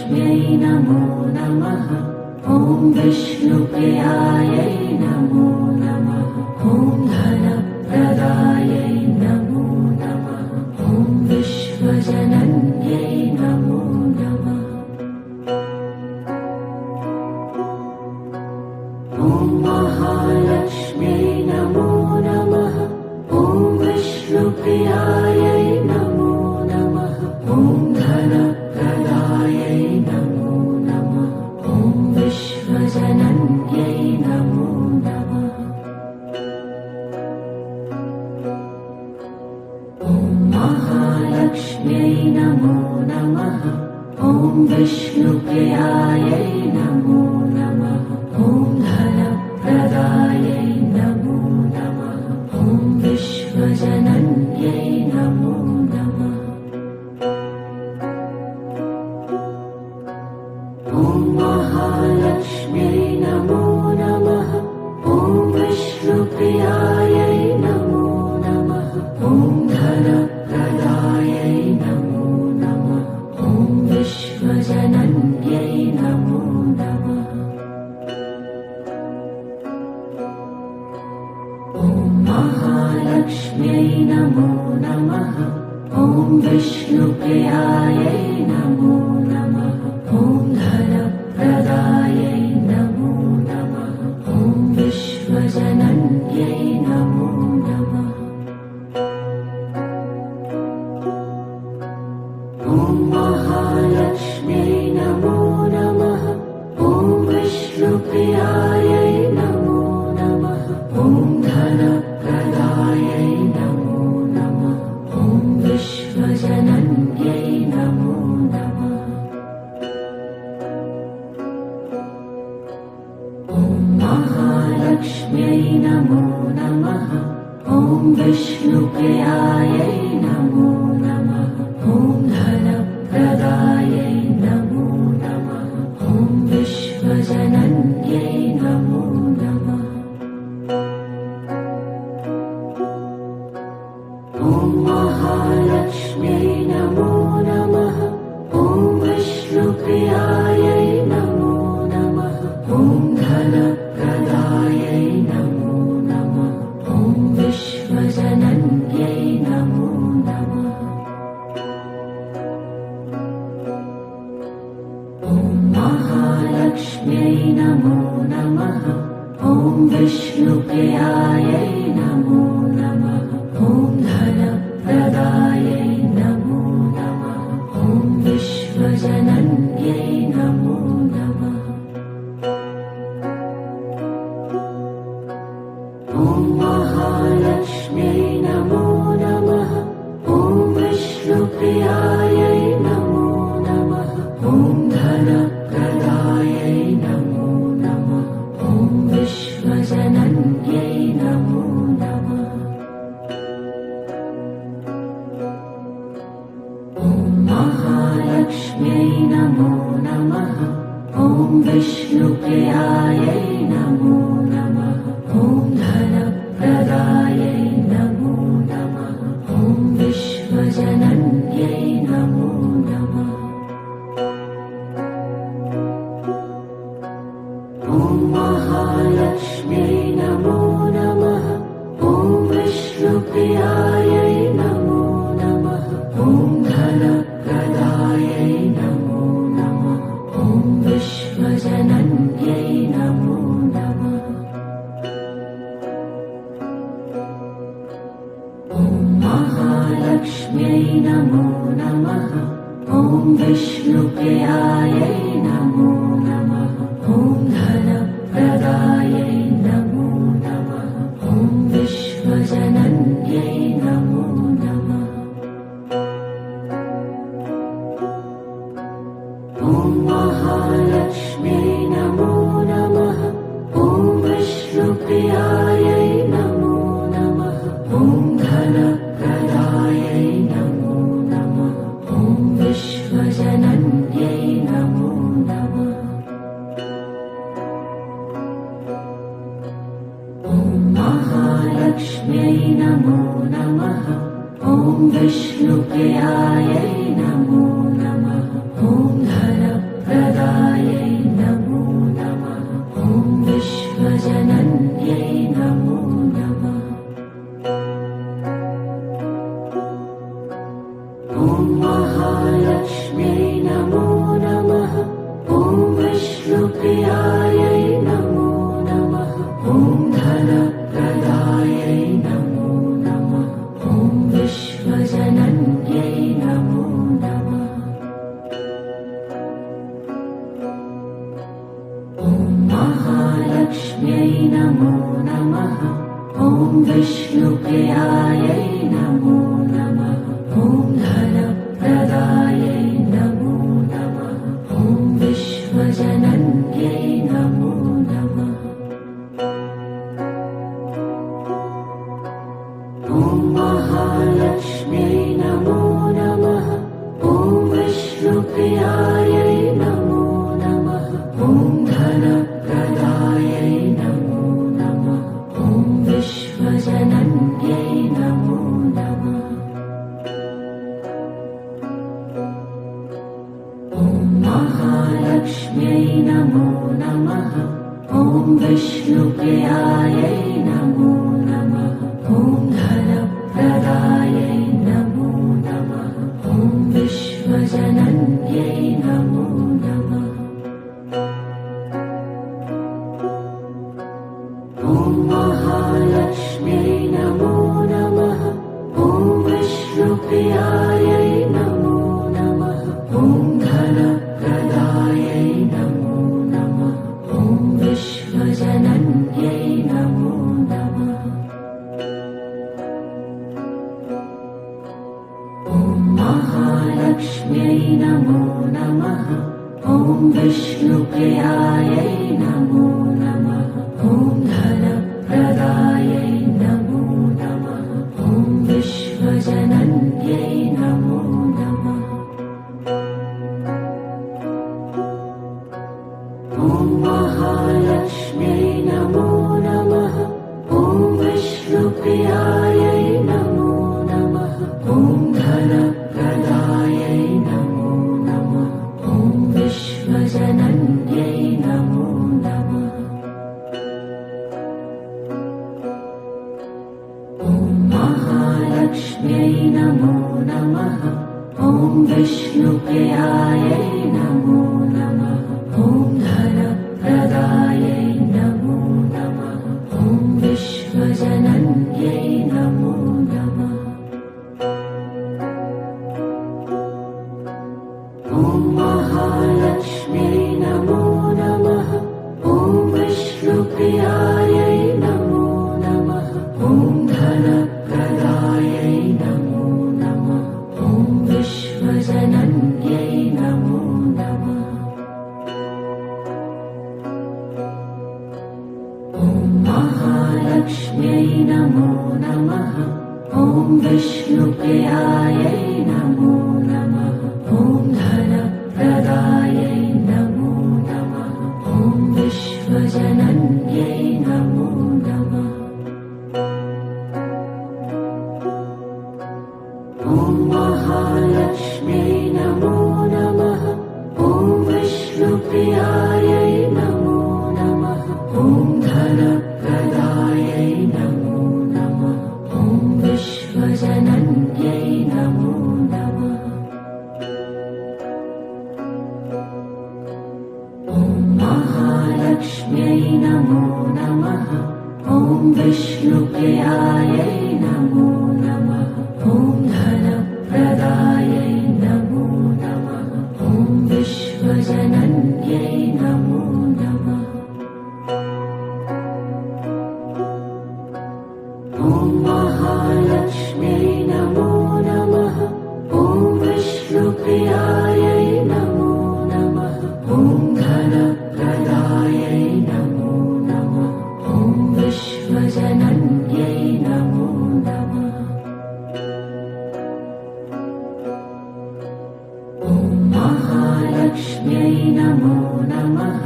महालक्ष्म्यै नमो नमः। ॐ विष्णुप्रियायै नमो नमः। ॐ धनप्रदायै नमो नमः। ॐ विश्वजनन्यै नमो नमः। ॐ महालक्ष्म्यै नमो नमः। ॐ विष्णुप्रियायै नमो नमः। ॐ धनप्रदायै नमो नमः। ॐ विश्वजनन्यै नमो नमः। ॐ महालक्ष्म्यै नमो नमः। ॐ विष्णुप्रियायै नमो नमः। ॐ धनप्रदायै नमो नमः। ॐ विश्वजनन्यै नमो नमः। ॐ महालक्ष्म्यै नमो नमः। ॐ विष्णुप्रियायै नमो नमः। ॐ धनप्रदायै नमो नमः। ॐ विश्वजनन्यै नमो नमः। ॐ महालक्ष्म्यै नमो नमः। ॐ विष्णुप्रियायै नमो नमः। ॐ धनप्रदायै नमो नमः। ॐ विश्वजनन्यै नमो नमः। ॐ महालक्ष्म्यै नमो नमः। ॐ विष्णुप्रियायै नमो नमः। ॐ धनप्रदायै नमो नमः। ॐ विश्वजनन्यै नमो नमः। ॐ महालक्ष्म्यै नमो नमः। ॐ विष्णुप्रियायै नमो नमः। ॐ धनप्रदायै नमो नमः। ॐ विश्वजनन्यै नमो नमः। ॐ महालक्ष्म्यै नमो नमः। ॐ विष्णुप्रियायै नमो नमः। ॐ धनप्रदायै नमो नमः। ॐ विश्वजनन्यै नमो नमः। ॐ महालक्ष्म्यै नमो नमः। ॐ विष्णुप्रियायै नमो नमः। ॐ धनप्रदायै नमो नमः। ॐ विश्वजनन्यै नमो नमः। ॐ महालक्ष्म्यै नमो नमः। ॐ विष्णुप्रियायै नमो नमः। ॐ धनप्रदायै नमो नमः। ॐ विश्वजनन्यै नमो नमः। ॐ महालक्ष्म्यै नमो नमः। ॐ विष्णुप्रियायै नमो नमः। ॐ धनप्रदायै नमो नमः। ॐ विश्वजनन्यै नमो नमः। ॐ महालक्ष्म्यै नमो नमः। ॐ विष्णुप्रियायै नमो नमः। ॐ धनप्रदायै नमो नमः। ॐ विश्वजनन्यै नमो नमः। ॐ महालक्ष्म्यै नमो नमः। ॐ विष्णुप्रियायै नमो नमः। ॐ धनप्रदायै नमो नमः। ॐ विश्वजनन्यै नमो नमः। ॐ महालक्ष्म्यै नमो नमः। ॐ विष्णुप्रियायै नमो नमः। ॐ धनप्रदायै नमो नमः। ॐ विश्वजनन्यै नमो नमः। ॐ महालक्ष्म्यै नमो नमः। ॐ विष्णुप्रियायै नमो नमः। ॐ महालक्ष्म्यै नमो नमः। ॐ विष्णुप्रियायै नमो नमः। ॐ धनप्रदायै नमो नमः। ॐ विश्वजनन्यै नमो नमः। ॐ महालक्ष्म्यै नमो नमः। ॐ विष्णुप्रियायै नमो नमः। ॐ धनप्रदायै नमो नमः। ॐ विश्वजनन्यै नमो नमः। ॐ महालक्ष्म्यै नमो नमः। ॐ विष्णुप्रियायै नमो नमः। ॐ धनप्रदायै नमो नमः। ॐ विश्वजनन्यै नमो नमः। ॐ महालक्ष्म्यै नमो नमः। ॐ विष्णुप्रियायै नमो नमः। ॐ धनप्रदायै नमो नमः। ॐ विश्वजनन्यै नमो नमः। ॐ महालक्ष्म्यै नमो नमः। ॐ विष्णुप्रियायै नमो नमः। ॐ धनप्रदायै नमो नमः। ॐ विश्वजनन्यै नमो नमः। ॐ महालक्ष्म्यै नमो नमः। ॐ विष्णुप्रियायै नमो नमः। ॐ धनप्रदायै नमो नमः। ॐ विश्वजनन्यै नमो नमः। ॐ महालक्ष्म्यै नमो नमः। ॐ विष्णुप्रियायै नमो नमः। ॐ धनप्रदायै नमो नमः। ॐ विश्वजनन्यै नमो नमः। ॐ महालक्ष्म्यै नमो नमः। ॐ विष्णुप्रियायै नमो नमः। ॐ धनप्रदायै नमो नमः। ॐ विश्वजनन्यै नमो नमः। ॐ महालक्ष्म्यै नमो नमः। ॐ विष्णुप्रियायै नमो नमः। ॐ धनप्रदायै नमो नमः। ॐ विश्वजनन्यै नमो नमः। ॐ महालक्ष्म्यै नमो नमः। ॐ विष्णुप्रियायै नमो नमः। ॐ धनप्रदायै नमो नमः। ॐ विश्वजनन्यै नमो नमः। ॐ महालक्ष्म्यै नमो नमः। ॐ विष्णुप्रियायै नमो नमः। ॐ धनप्रदायै नमो नमः। ॐ विश्वजनन्यै नमो नमः। ॐ महालक्ष्म्यै नमो नमः। ॐ विष्णुप्रियायै नमो नमः। ॐ धनप्रदायै नमो नमः। ॐ विश्वजनन्यै नमो नमः। ॐ महालक्ष्म्यै नमो नमः।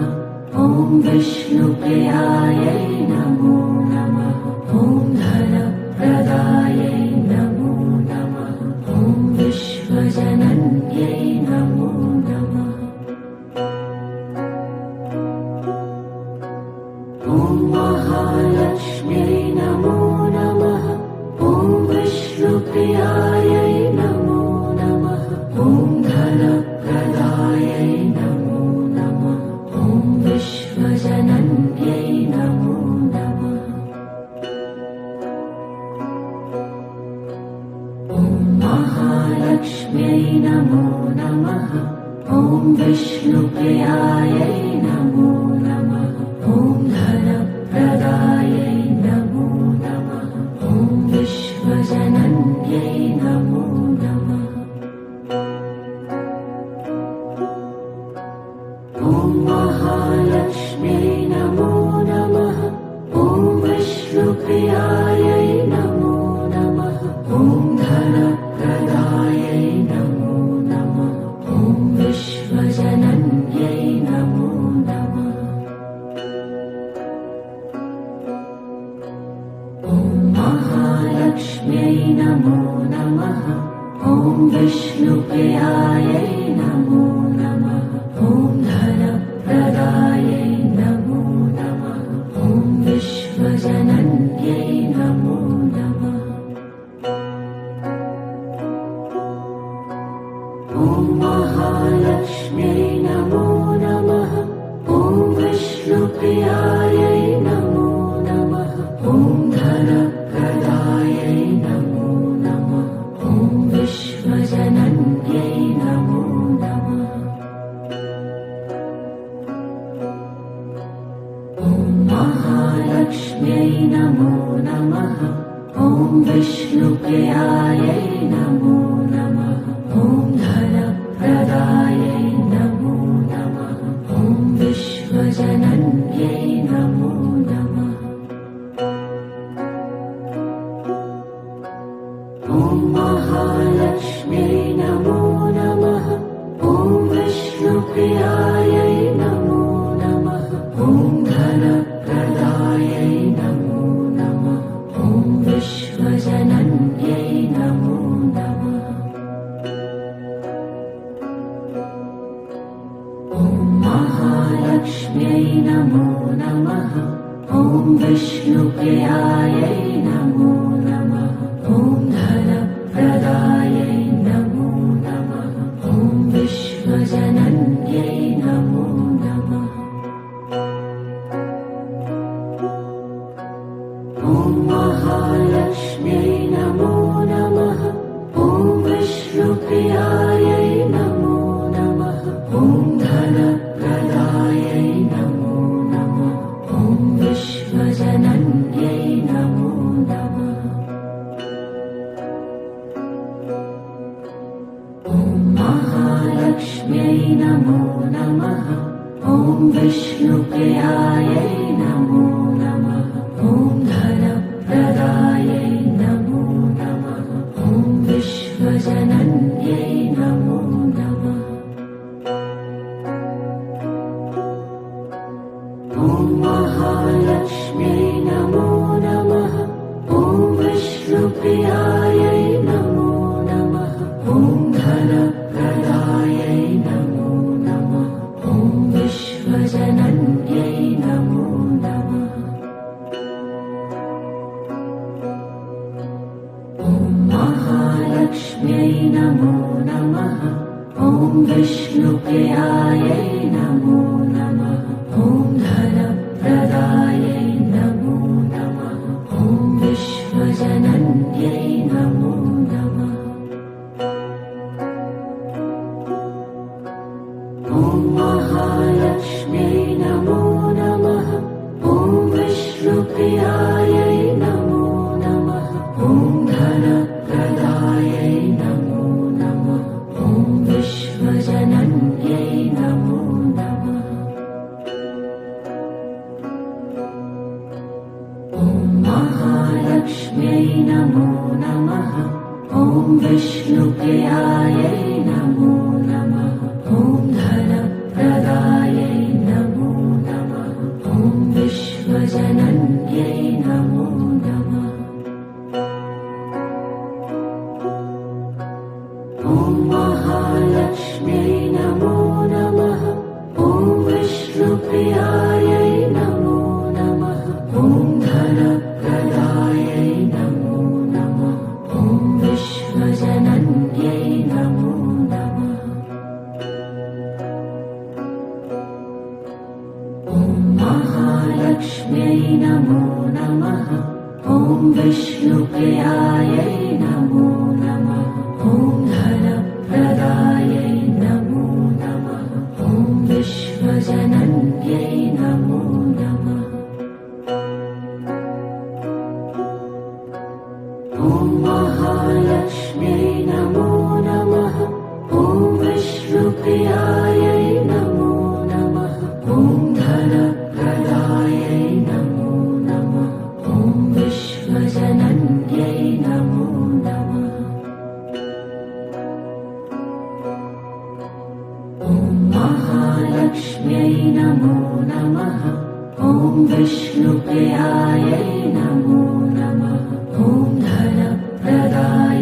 ॐ विष्णुप्रियायै नमो नमः। ॐ धनप्रदायै नमो नमः। ॐ विश्वजनन्यै नमो नमः। ॐ महालक्ष्म्यै नमो नमः। ॐ विष्णुप्रियायै नमो नमः। ॐ धनप्रदायै नमो नमः। ॐ विश्वजनन्यै नमो नमः। ॐ महालक्ष्म्यै नमो नमः। ॐ विष्णुप्रियायै नमो नमः। नमो नमः ॐ विष्णुप्रियायै नमो नमः ॐ धनप्रदायै नमो नमः ॐ विश्वजनन्यै नमो नमः ॐ महालक्ष्म्यै नमो नमः ॐ विष्णुप्रियायै नमो नमः ॐ धनप्रदायै नमो नमः ॐ विश्वजनन्यै नमो नमः ॐ महालक्ष्म्यै नमो नमः ॐ विष्णुप्रियायै नमो नमः ॐ धनप्रदायै नमो नमः ॐ विश्वजनन्यै नमो नमः ॐ महालक्ष्म्यै नमो नमः ॐ विष्णुप्रियायै नमो नमः ॐ धनप्रदायै नमो नमः ॐ विश्वजनन्यै नमो नमः ॐ महालक्ष्म्यै नमो नमः ॐ विष्णुप्रियायै नमो नमः ॐ धनप्रदायै नमो नमः ॐ विश्वजनन्यै नमो नमः ॐ महालक्ष्म्यै नमो नमः ॐ विष्णुप्रियायै नमो नमः ॐ धनप्रदायै नमो नमः ॐ विश्वजनन्यै नमो नमः ॐ महालक्ष्म्यै नमो नमः ॐ विष्णुप्रियायै नमो नमः ॐ धनप्रदायै नमो नमः ॐ विश्वजनन्यै नमो नमः ॐ महालक्ष्म्यै नमो नमः ॐ विष्णुप्रियायै नमो नमः ॐ धनप्रदायै नमो नमः ॐ विश्वजनन्यै नमो नमः ॐ महालक्ष्म्यै नमो नमः ॐ विष्णुप्रियायै नमो नमः ॐ धनप्रदायै नमो नमः ॐ विश्वजनन्यै नमो नमः ॐ महालक्ष्म्यै नमो नमः ॐ विष्णुप्रियायै नमो नमः ॐ धनप्रदायै नमो नमः ॐ विश्वजनन्यै नमो नमः ॐ महालक्ष्म्यै नमो नमः ॐ विष्णुप्रियायै नमो नमः ॐ धनप्रदायै नमो नमः ॐ विश्वजनन्यै नमो नमः ॐ महालक्ष्म्यै नमो नमः ॐ विष्णुप्रियायै नमो नमः ॐ धनप्रदायै नमो नमः ॐ विश्वजनन्यै नमो नमः ॐ महालक्ष्म्यै नमो नमः ॐ विष्णुप्रियायै नमो नमः ॐ धनप्रदायै नमो नमः ॐ विश्वजनन्यै नमो नमः ॐ महालक्ष्म्यै नमो नमः ॐ विष्णुप्रियायै नमो नमः ॐ धनप्रदायै नमो नमः ॐ विश्वजनन्यै नमो नमः ॐ महालक्ष्म्यै नमो नमः ॐ विष्णुप्रियायै नमो नमः ॐ धनप्रदायै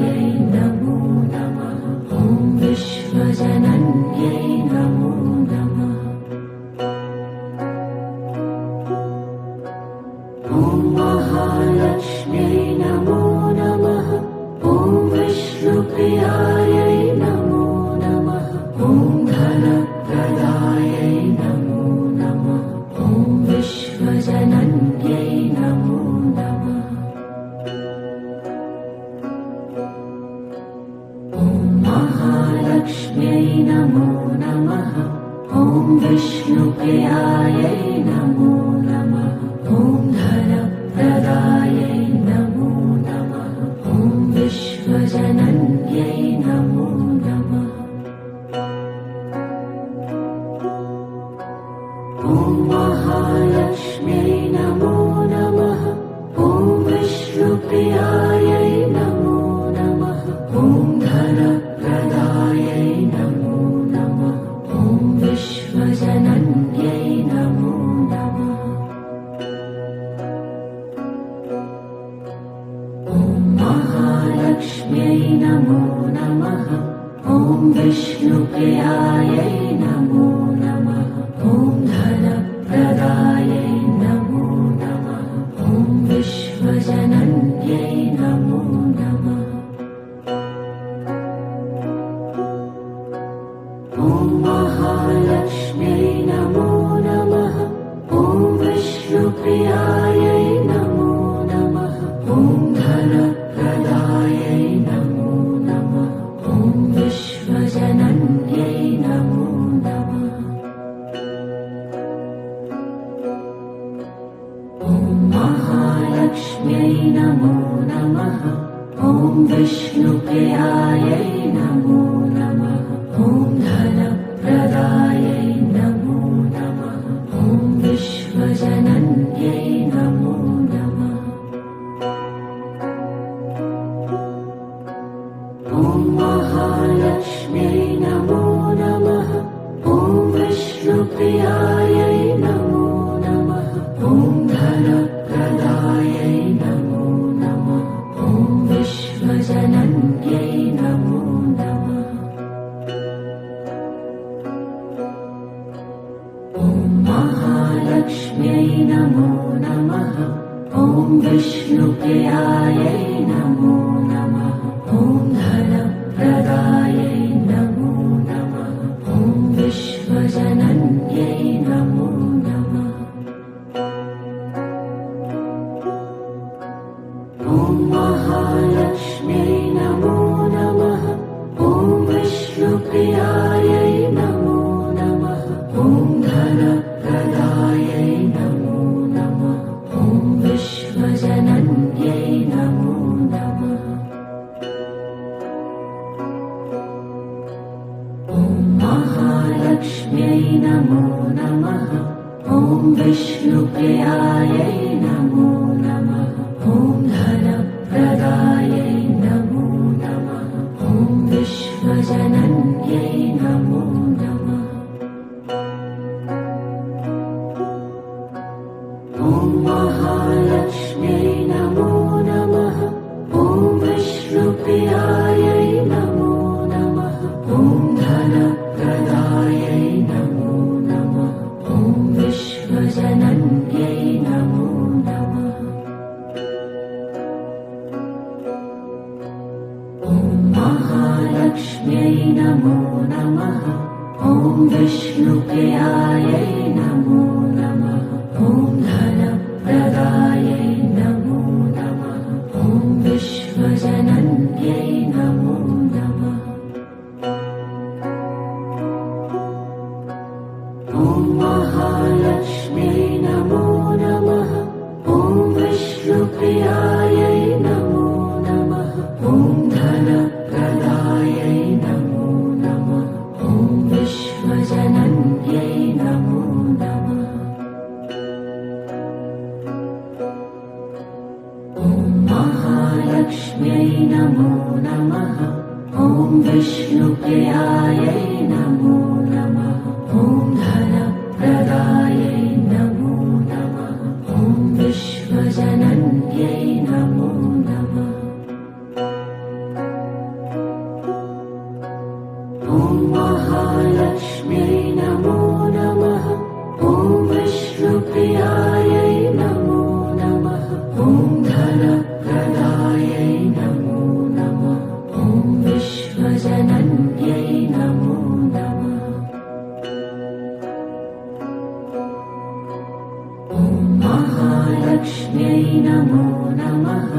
विष्णुप्रियायै नमो नमः। ॐ धनप्रदायै नमो नमः। ॐ विश्वजनन्यै नमो नमः। ॐ महालक्ष्म्यै नमो नमः। ॐ विष्णुप्रियायै नमो नमः। ॐ धनप्रदायै नमो नमः। ॐ विश्वजनन्यै नमो नमः। ॐ महालक्ष्म्यै नमो नमः। ॐ विष्णुप्रियायै नमो नमः। ॐ धनप्रदायै नमो नमः। ॐ विश्वजनन्यै नमो नमः। ॐ महालक्ष्म्यै नमो नमः। ॐ विष्णुप्रियायै नमो नमः। ॐ धनप्रदायै नमो नमः। ॐ विश्वजनन्यै नमो नमः। ॐ महालक्ष्म्यै नमो नमः। ॐ विष्णुप्रियायै नमो नमः। ॐ धनप्रदायै नमो नमः। ॐ विश्वजनन्यै नमो नमः। ॐ महालक्ष्म्यै नमो नमः। ॐ विष्णुप्रियायै नमो नमः। ॐ धनप्रदायै नमो नमः। ॐ विश्वजनन्यै नमो नमः। ॐ महालक्ष्म्यै नमो नमः। ॐ विष्णुप्रियायै नमो नमः। ॐ धनप्रदायै नमो नमः। ॐ विश्वजनन्यै नमो नमः। ॐ महालक्ष्म्यै नमो नमः। ॐ विष्णुप्रियायै नमो नमः। ॐ धनप्रदायै नमो नमः। ॐ विश्वजनन्यै नमो नमः। ॐ महालक्ष्म्यै नमो नमः। ॐ विष्णुप्रियायै नमो नमः। ॐ धनप्रदायै नमो नमः। ॐ विश्वजनन्यै नमो नमः। ॐ महालक्ष्म्यै नमो नमः। ॐ विष्णुप्रियायै नमो नमः। ॐ धनप्रदायै नमो नमः। ॐ विश्वजनन्यै नमो नमः। ॐ महालक्ष्म्यै नमो नमः। ॐ विष्णुप्रियायै नमो नमः। ॐ धनप्रदायै नमो नमः। ॐ विश्वजनन्यै नमो नमः। ॐ महालक्ष्म्यै नमो नमः। ॐ विष्णुप्रियायै नमो नमः। ॐ धनप्रदायै नमो नमः। ॐ विश्वजनन्यै नमो नमः। ॐ महालक्ष्म्यै नमो नमः। ॐ विष्णुप्रियायै नमो नमः। ॐ धनप्रदायै नमो नमः। ॐ विश्वजनन्यै नमो नमः। ॐ महालक्ष्म्यै नमो नमः। ॐ विष्णुप्रियायै नमो नमः। ॐ धनप्रदायै नमो नमः। ॐ विश्वजनन्यै नमो नमः। ॐ महालक्ष्म्यै नमो नमः। ॐ विष्णुप्रियायै नमो नमः। ॐ धनप्रदायै नमो नमः। ॐ विश्व महालक्ष्म्यै नमो नमः।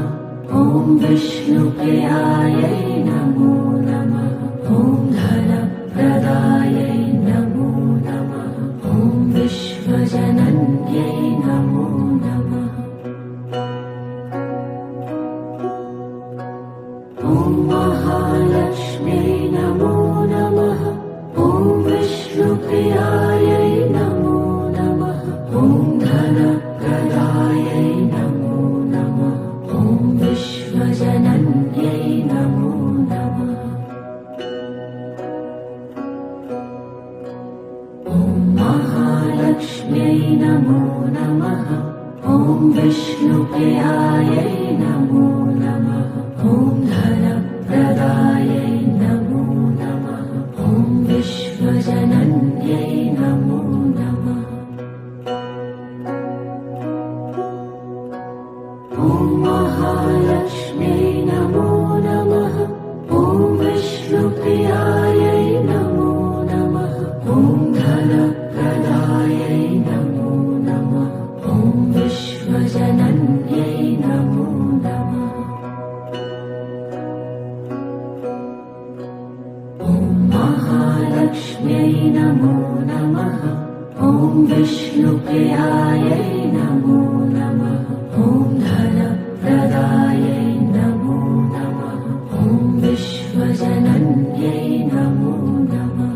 ॐ विष्णुप्रियायै नमो नमः। ॐ धनप्रदायै नमो नमः। ॐ विश्वजनन्यै नमो नमः। ॐ महालक्ष्म्यै नमो नमः। ॐ विष्णुप्रियायै नमो नमः। ॐ धनप्रदायै नमो नमः। ॐ विश्वजनन्यै नमो नमः। ॐ महालक्ष्म्यै नमो नमः। ॐ विष्णुप्रियायै नमो नमः। ॐ धनप्रदायै नमो नमः। ॐ विश्वजनन्यै नमो नमः। ॐ महालक्ष्म्यै नमो नमः। ॐ विष्णुप्रियायै नमो नमः। ॐ धनप्रदायै नमो नमः। ॐ विश्वजनन्यै नमो नमः। ॐ महालक्ष्म्यै नमो नमः। ॐ विष्णुप्रियायै नमो नमः। ॐ धनप्रदायै नमो नमः। ॐ विश्वजनन्यै नमो नमः।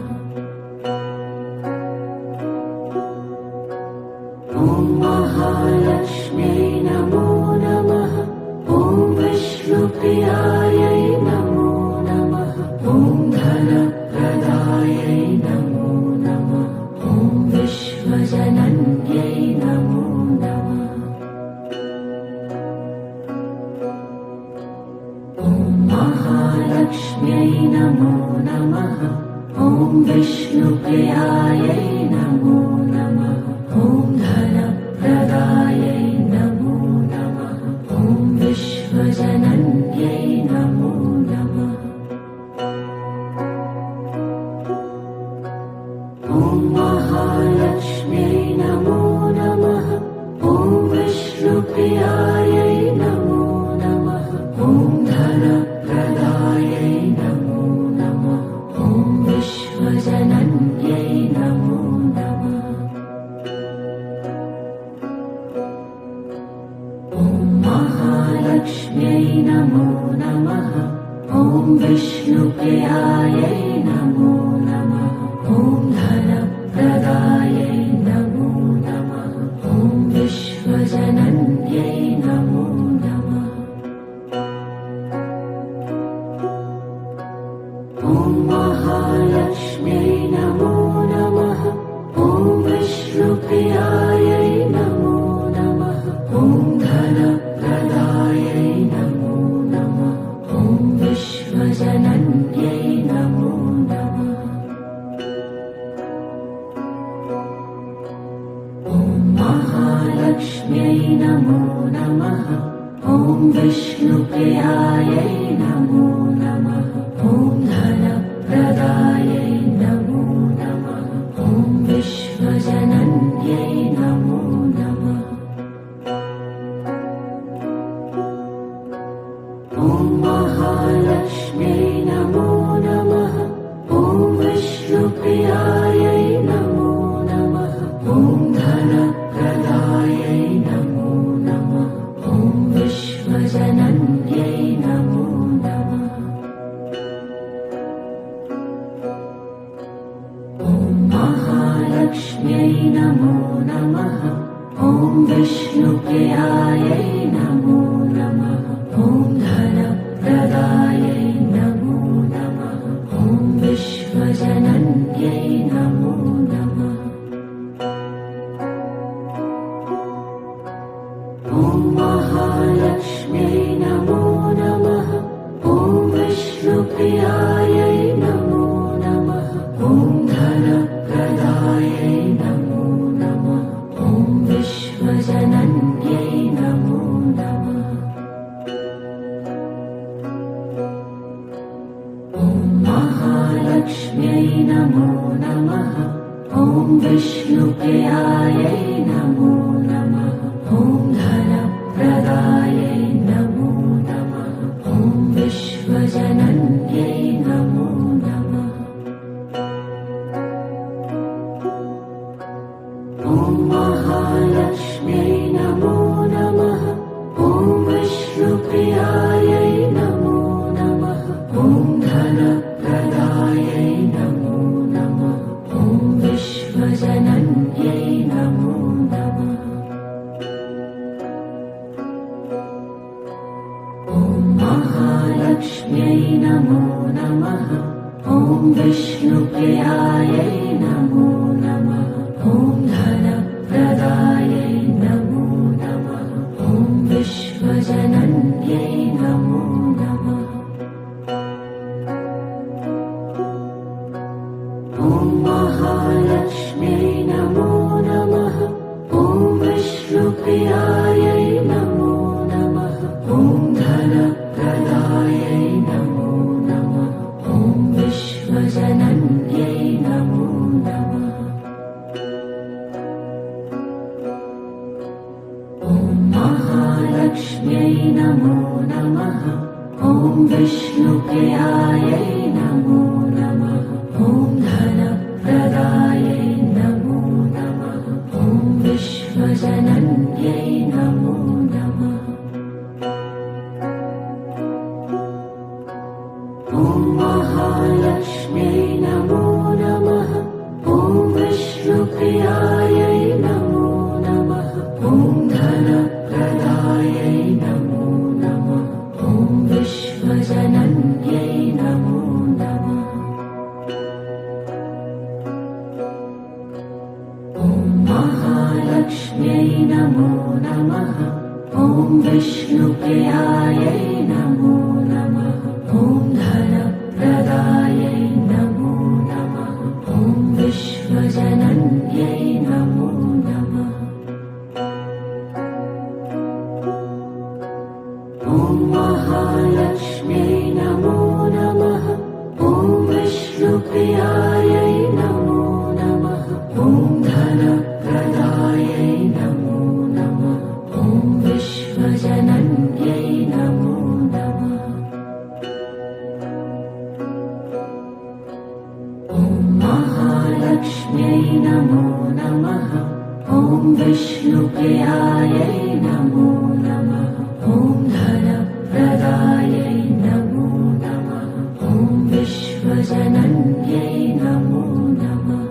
ॐ महालक्ष्म्यै नमो नमः। ॐ विष्णुप्रियायै नमो नमः। ॐ धनप्रदायै नमो नमः। ॐ विश्वजनन्यै नमो नमः। ॐ महालक्ष्म्यै नमो नमः। ॐ विष्णुप्रियायै नमो नमः। ॐ धनप्रदायै नमो नमः। ॐ विश्वजनन्यै नमो नमः। ॐ महालक्ष्म्यै नमो नमः। ॐ विष्णुप्रियायै नमो नमः। ॐ धनप्रदायै नमो नमः। ॐ विश्वजनन्यै नमो नमः। ॐ महालक्ष्म्यै नमो नमः। ॐ विष्णुप्रियायै नमो नमः। ॐ धनप्रदायै नमो नमः। ॐ विश्वजनन्यै नमो नमः। ॐ महालक्ष्म्यै नमो नमः। ॐ विष्णुप्रियायै नमो नमः। ॐ धनप्रदायै नमो नमः। ॐ विश्वजनन्यै नमो नमः। ॐ महालक्ष्म्यै नमो नमः। ॐ विष्णुप्रियायै नमो नमः। ॐ धनप्रदायै नमो नमः। ॐ विश्वजनन्यै नमो नमः। ॐ महालक्ष्म्यै नमो नमः। ॐ विष्णुप्रियायै नमो नमः। ॐ धनप्रदायै नमो नमः। ॐ विश्वजनन्यै नमो नमः। ॐ महालक्ष्म्यै नमो नमः। ॐ विष्णुप्रियायै नमो नमः। ॐ धनप्रदायै नमो नमः। ॐ विश्वजनन्यै नमो नमः। ॐ महालक्ष्म्यै नमो नमः। ॐ विष्णुप्रियायै नमो नमः। ॐ धनप्रदायै नमो नमः। ॐ विश्वजनन्यै नमो नमः। ॐ महालक्ष्म्यै नमो नमः। ॐ विष्णुप्रियायै नमो नमः। ॐ धन नमो नमः ॐ विष्णुप्रियायै नमो नमः ॐ धनप्रदायै नमो नमः ॐ विश्वजनन्यै नमो नमः ॐ महालक्ष्म्यै नमो नमः ॐ विष्णुप्रियायै नमो नमः ॐ धनप्रदायै नमो नमः ॐ विश्वजनन्यै नमो नमः ॐ महालक्ष्म्यै नमो नमः ॐ विष्णुप्रियायै नमो नमः ॐ धनप्रदायै नमो नमः ॐ विश्वजनन्यै नमो नमः ॐ महालक्ष्म्यै नमो नमः ॐ विष्णुप्रियायै नमो नमः ॐ धनप्रदायै नमो नमः ॐ विश्वजनन्यै नमो नमः ॐ महालक्ष्म्यै नमो नमः ॐ विष्णुप्रियायै नमो नमः ॐ धनप्रदायै नमो नमः ॐ विश्वजनन्यै नमो नमः ॐ महालक्ष्म्यै नमो नमः ॐ विष्णुप्रियायै नमो नमः ॐ धनप्रदायै नमो नमः ॐ विश्वजनन्यै नमो नमः ॐ महालक्ष्म्यै नमो नमः ॐ विष्णुप्रियायै नमो नमः ॐ धनप्रदायै नमो नमः ॐ विश्वजनन्यै नमो नमः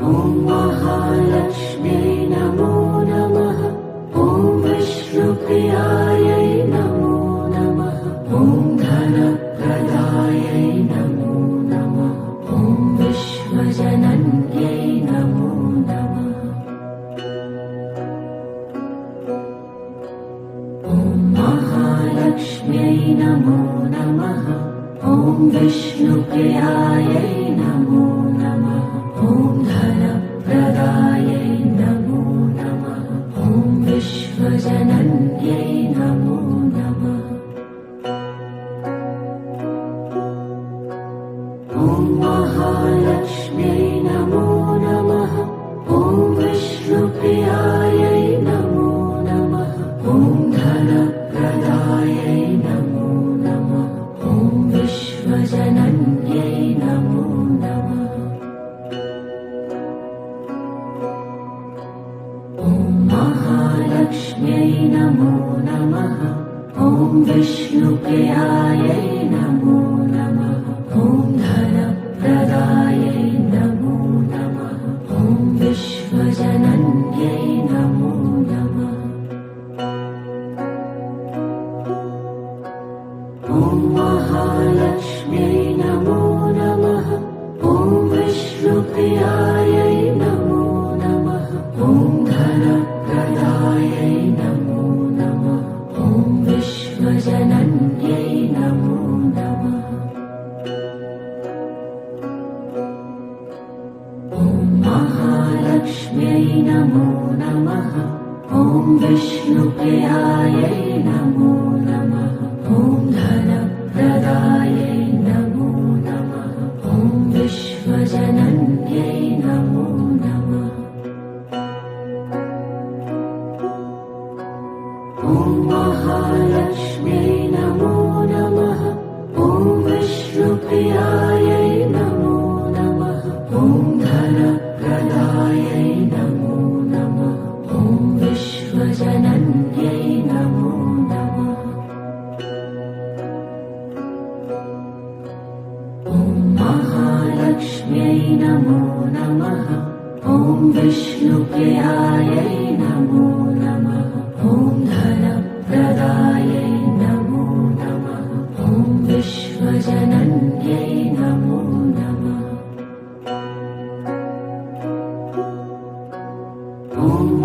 ॐ महालक्ष्म्यै नमो नमः ॐ विष्णुप्रियायै नमो नमः ॐ धनप्रदायै नमो नमः ॐ विश्वजनन्यै नमो नमः ॐ महालक्ष्म्यै नमो नमः ॐ विष्णुप्रियायै नमो नमः ॐ धनप्रदायै नमो नमः ॐ विश्वजनन्यै नमो नमः ॐ महालक्ष्म्यै नमो नमः ॐ विष्णुप्रियायै नमो नमः ॐ धनप्रदायै नमो नमः ॐ विश्वजनन्यै नमो नमः ॐ महालक्ष्म्यै नमो नमः ॐ विष्णुप्रियायै नमो नमः ॐ धनप्रदायै नमो नमः ॐ विश्वजनन्यै नमो नमः ॐ महालक्ष्म्यै नमो नमः ॐ विष्णुप्रियायै नमो नमः ॐ धनप्रदायै नमो नमः ॐ विश्वजनन्यै नमो नमः ॐ महालक्ष्म्यै नमो नमः ॐ विष्णुप्रियायै नमो नमः ॐ धनप्रदायै नमो नमः ॐ विश्वजनन्यै नमो नमः ॐ महालक्ष्म्यै नमो नमः ॐ विष्णुप्रियायै नमो नमः ॐ धनप्रदायै नमो नमः ॐ विश्वजनन्यै नमो नमः ॐ महालक्ष्म्यै नमो नमः ॐ विष्णुप्रियायै नमो नमः ॐ धनप्रदायै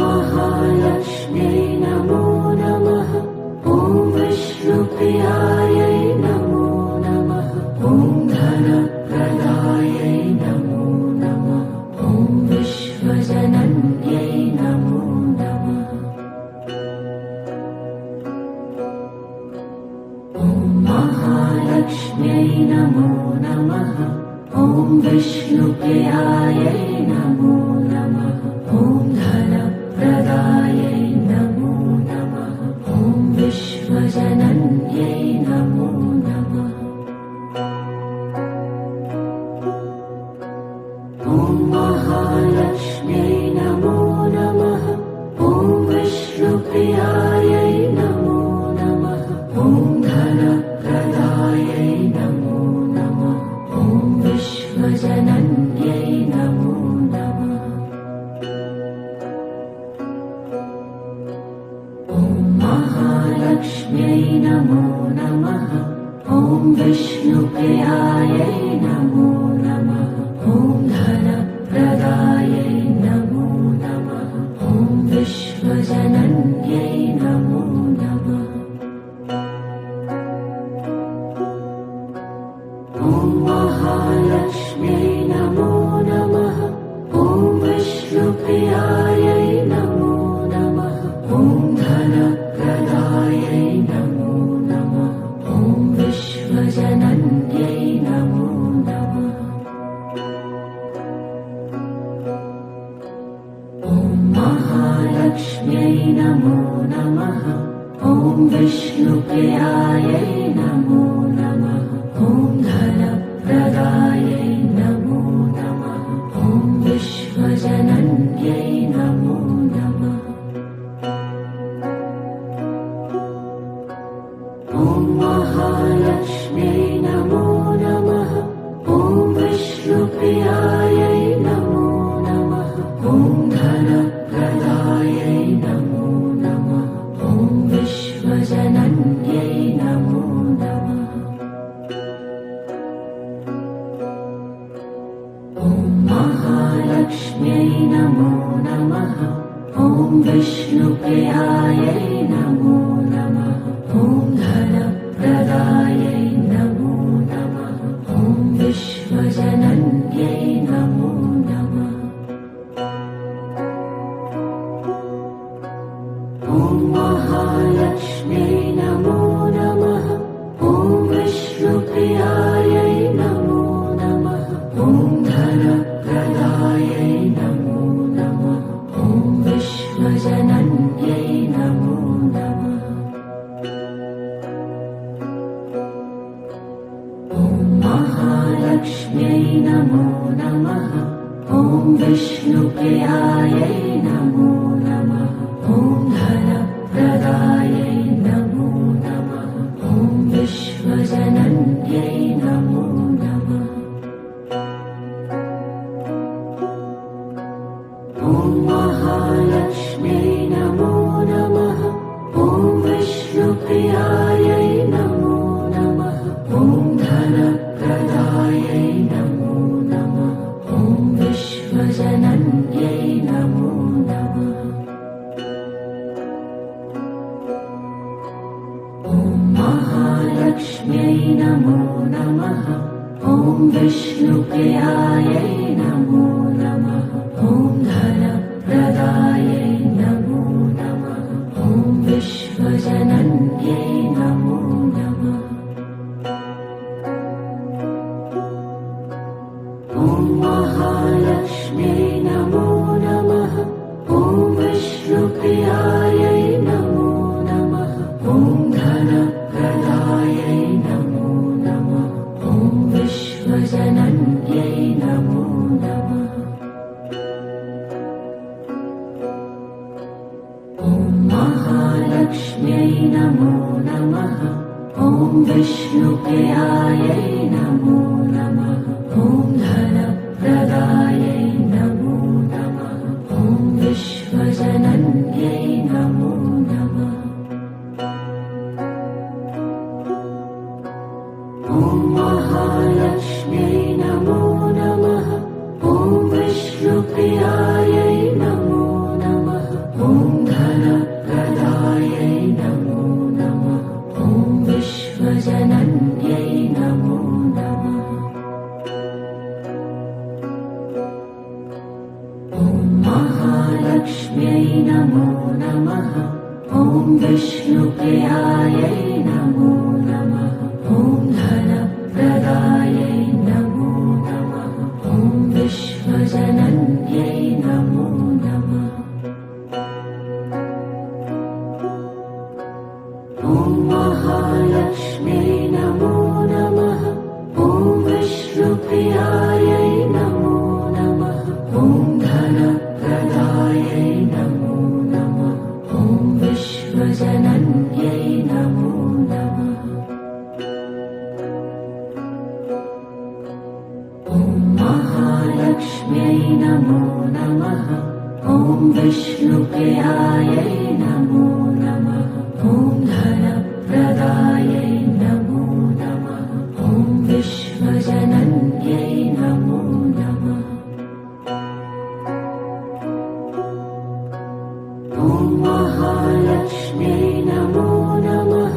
महालक्ष्म्यै नमो नमः। ॐ विष्णुप्रियायै नमो नमः। ॐ धनप्रदायै नमो नमः। ॐ विश्वजनन्यै नमो नमः। ॐ महालक्ष्म्यै नमो नमः। ॐ विष्णुप्रियायै नमो नमः। ॐ धनप्रदायै नमो नमः। ॐ विश्वजनन्यै नमो नमः। ॐ महालक्ष्म्यै नमो नमः। ॐ विष्णुप्रियायै नमो नमः। ॐ धनप्रदायै नमो नमः। ॐ विश्वजनन्यै नमो नमः। ॐ महालक्ष्म्यै नमो नमः। ॐ विष्णुप्रियायै नमो नमः। ॐ धनप्रदायै नमो नमः। ॐ विश्वजनन्यै नमो नमः। ॐ महालक्ष्म्यै नमो नमः। ॐ विष्णुप्रियायै नमो नमः। ॐ धनप्रदायै नमो नमः। ॐ विश्वजनन्यै नमो नमः। ॐ महालक्ष्म्यै नमो नमः। ॐ विष्णुप्रियायै नमो नमः। ॐ धनप्रदायै नमो नमः। ॐ विश्वजनन्यै नमो नमः। ॐ महालक्ष्म्यै नमो नमः। ॐ विष्णुप्रियायै नमो नमः। ॐ धनप्रदायै नमो नमः। ॐ विश्वजनन्यै नमो नमः। ॐ महालक्ष्म्यै नमो नमः। ॐ विष्णुप्रियायै नमो नमः। ॐ धनप्रदायै नमो नमः। ॐ विश्वजनन्यै नमो नमः। ॐ महालक्ष्म्यै नमो नमः। ॐ विष्णुप्रियायै नमो नमः। ॐ धनप्रदायै नमो नमः। ॐ विश्वजनन्यै नमो नमः। ॐ महालक्ष्म्यै नमो नमः। ॐ विष्णुप्रियायै नमो नमः। ॐ धनप्रदायै नमो नमः। ॐ विश्वजनन्यै नमो नमः। ॐ महालक्ष्म्यै नमो नमः। ॐ विष्णुप्रियायै नमो नमः। ॐ धनप्रदायै नमो नमः। ॐ विश्वजनन्यै नमो नमः। ॐ महालक्ष्म्यै नमो नमः। ॐ विष्णुप्रियायै नमो नमः। ॐ धनप्रदायै नमो नमः। ॐ विश्वजनन्यै नमो नमः। ॐ महालक्ष्म्यै नमो नमः। ॐ विष्णुप्रियायै नमो नमः। ॐ धनप्रदायै नमो नमः। ॐ विश्वजनन्यै नमो नमः। ॐ महालक्ष्म्यै नमो नमः। ॐ विष्णुप्रियायै नमो नमः। ॐ धनप्रदायै नमो नमः। ॐ विश्वजनन्यै नमो नमः। ॐ महालक्ष्म्यै नमो नमः। ॐ विष्णुप्रियायै नमो नमः। महालक्ष्म्यै नमो नमः। ॐ विष्णुप्रियायै नमो नमः। ॐ धनप्रदायै नमो नमः। ॐ विश्वजनन्यै नमो नमः। ॐ महालक्ष्म्यै नमो नमः। ॐ विष्णुप्रियायै नमो नमः। ॐ धनप्रदायै नमो नमः। ॐ विश्वजनन्यै नमो नमः। ॐ महालक्ष्म्यै नमो नमः। ॐ विष्णुप्रियायै नमो नमः। ॐ धनप्रदायै नमो नमः। ॐ विश्वजनन्यै नमो नमः। ॐ महालक्ष्म्यै नमो नमः।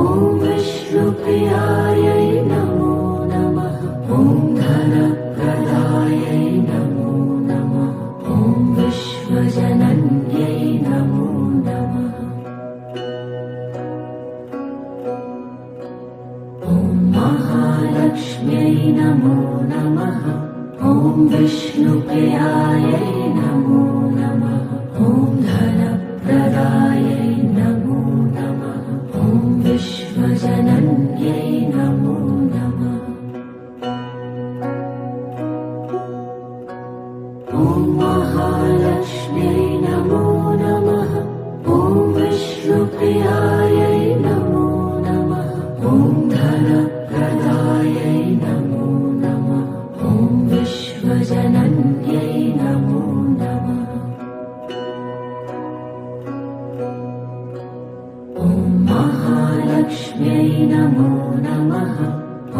ॐ विष्णुप्रियायै नमो नमः। ॐ धनप्रदायै नमो नमः। ॐ विश्वजनन्यै नमो नमः। ॐ महालक्ष्म्यै नमो नमः। ॐ विष्णुप्रियायै नमो नमः। ॐ धनप्रदायै नमो नमः। ॐ विश्वजनन्यै नमो नमः। ॐ महालक्ष्म्यै नमो नमः। ॐ विष्णुप्रियायै नमो नमः। ॐ धनप्रदायै नमो नमः। ॐ विश्वजनन्यै नमो नमः। ॐ महालक्ष्म्यै नमो नमः।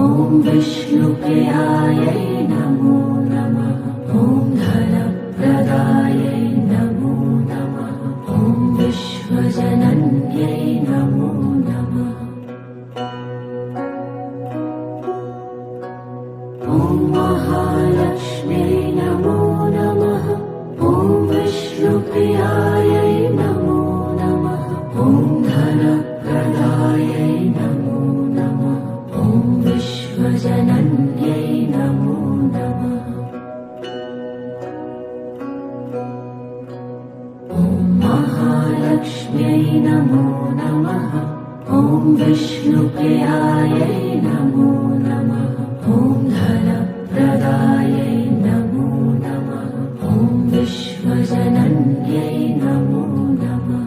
ॐ विष्णुप्रियायै नमो नमः। ॐ धनप्रदायै नमो नमः। ॐ विश्वजनन्यै नमो नमः। ॐ महालक्ष्म्यै नमो नमः। ॐ विष्णुप्रियायै नमो नमः। ॐ धनप्रदायै नमो नमः। ॐ विश्वजनन्यै नमो नमः। ॐ महालक्ष्म्यै नमो नमः। ॐ विष्णुप्रियायै नमो नमः। ॐ धनप्रदायै नमो नमः। ॐ विश्वजनन्यै नमो नमः।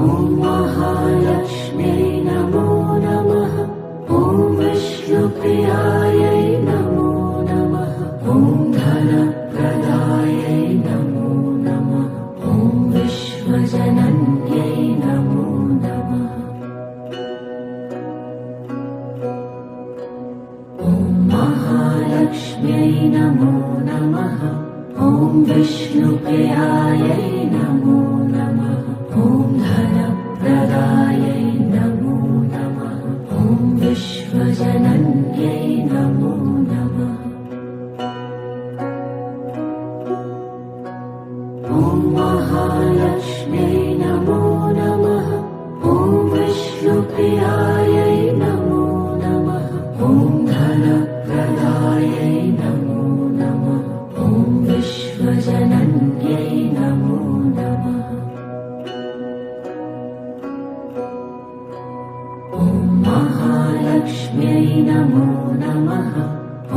ॐ महालक्ष्म्यै नमो नमः। ॐ विष्णुप्रियायै नमो नमः। ॐ धनप्रदायै नमो नमः। ॐ विश्वजनन्यै नमो नमः। ॐ महालक्ष्म्यै नमो नमः। ॐ विष्णुप्रियायै नमो नमः। ॐ धनप्रदायै नमो नमः। ॐ विश्वजनन्यै नमो नमः। ॐ महालक्ष्म्यै नमो नमः। ॐ विष्णुप्रियायै नमो नमः। ॐ धनप्रदायै नमो नमः। ॐ विश्वजनन्यै नमो नमः। ॐ महालक्ष्म्यै नमो नमः।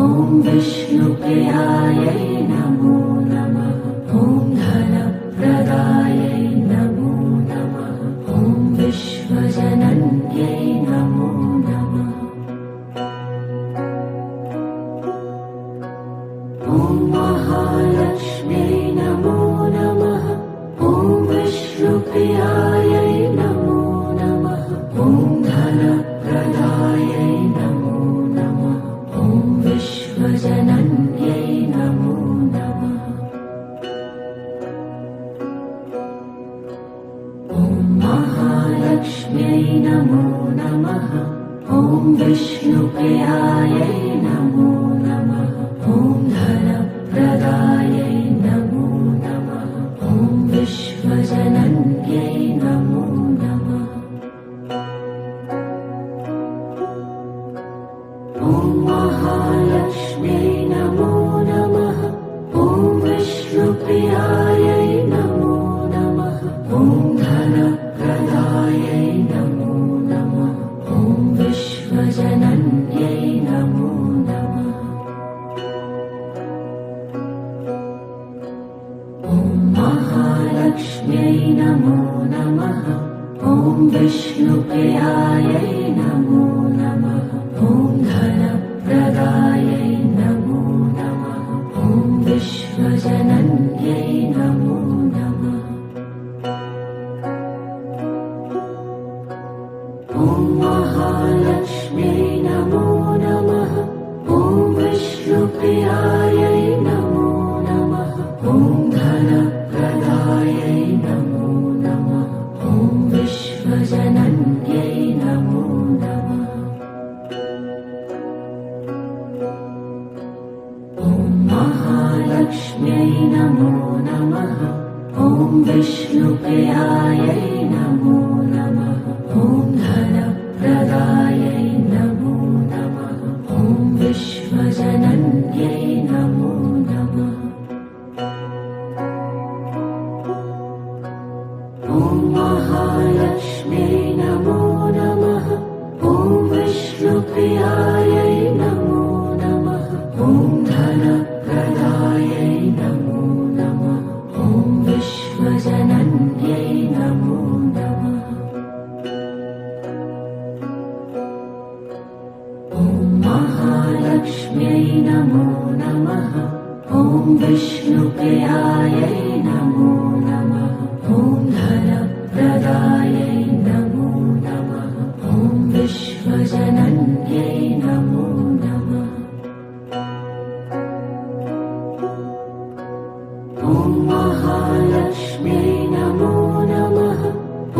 ॐ विष्णुप्रियायै नमो नमः। ॐ धनप्रदायै नमो नमः। ॐ विश्वजनन्यै नमो नमः। ॐ महालक्ष्म्यै नमो नमः। ॐ विष्णुप्रियायै नमो नमः। ॐ धनप्रदायै नमो नमः। ॐ विश्वजनन्यै नमो नमः। ॐ महालक्ष्म्यै नमो नमः। ॐ विष्णुप्रियायै नमो नमः। नमो नमः ॐ विष्णुप्रियायै नमो नमः ॐ धनप्रदायै नमो नमः ॐ विश्वजनन्यै नमो नमः ॐ महालक्ष्म्यै नमो नमः ॐ विष्णुप्रियायै नमो नमः ॐ धनप्रदायै नमो नमः ॐ विश्वजनन्यै नमो नमः ॐ महालक्ष्म्यै नमो नमः ॐ विष्णुप्रियायै नमो नमः ॐ धनप्रदायै नमो नमः ॐ विश्वजनन्यै नमो नमः ॐ महालक्ष्म्यै नमो नमः ॐ विष्णुप्रियायै नमो नमः ॐ धनप्रदायै नमो नमः ॐ विश्वजनन्यै नमो नमः ॐ महालक्ष्म्यै नमो नमः ॐ विष्णुप्रियायै नमो नमः ॐ धनप्रदायै नमो नमः ॐ विश्वजनन्यै नमो नमः ॐ महालक्ष्म्यै नमो नमः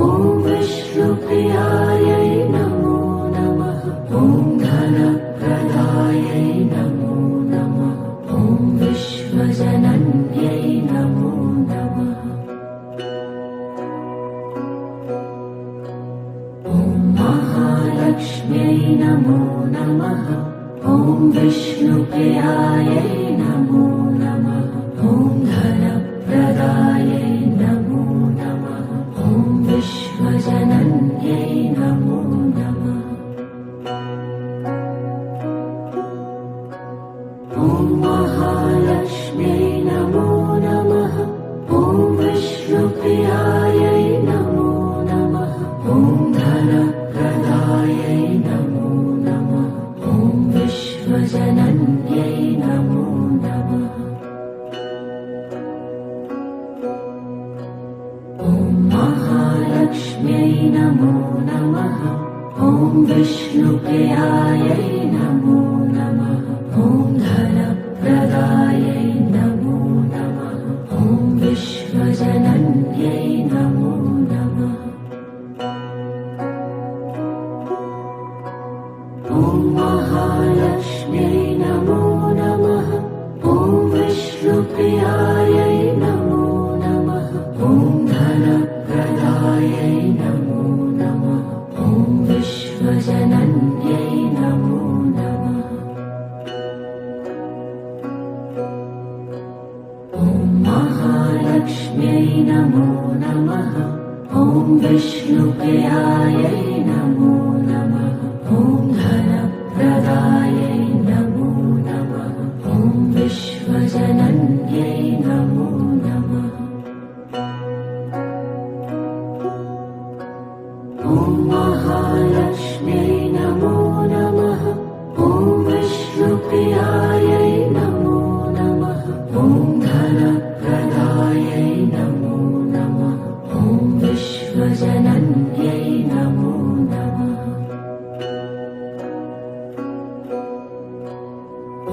ॐ विष्णुप्रियायै नमो नमः ॐ धनप्रदायै नमो नमः ॐ विश्वजनन्यै नमो नमः ॐ महालक्ष्म्यै नमो नमः ॐ विष्णुप्रियायै नमो नमः ॐ धनप्रदायै नमो नमः ॐ विश्वजनन्यै नमो नमः ॐ महालक्ष्म्यै नमो नमः ॐ विष्णुप्रियायै नमो नमः ॐ धनप्रदायै नमो नमः ॐ विश्वजनन्यै नमो नमः ॐ महालक्ष्म्यै नमो नमः ॐ विष्णुप्रियायै नमो नमः ॐ धनप्रदायै नमो नमः ॐ विश्वजनन्यै नमो नमः ॐ महालक्ष्म्यै नमो नमः ॐ विष्णुप्रियायै नमो नमः ॐ धनप्रदायै नमो नमः ॐ विश्वजनन्यै नमो नमः ॐ महालक्ष्म्यै नमो नमः ॐ विष्णुप्रियायै नमो नमः ॐ धनप्रदायै नमो नमः ॐ विश्वजनन्यै नमो नमः ॐ महालक्ष्म्यै नमो नमः ॐ विष्णुप्रियायै नमो नमः ॐ धनप्रदायै नमो नमः ॐ विश्वजनन्यै नमो नमः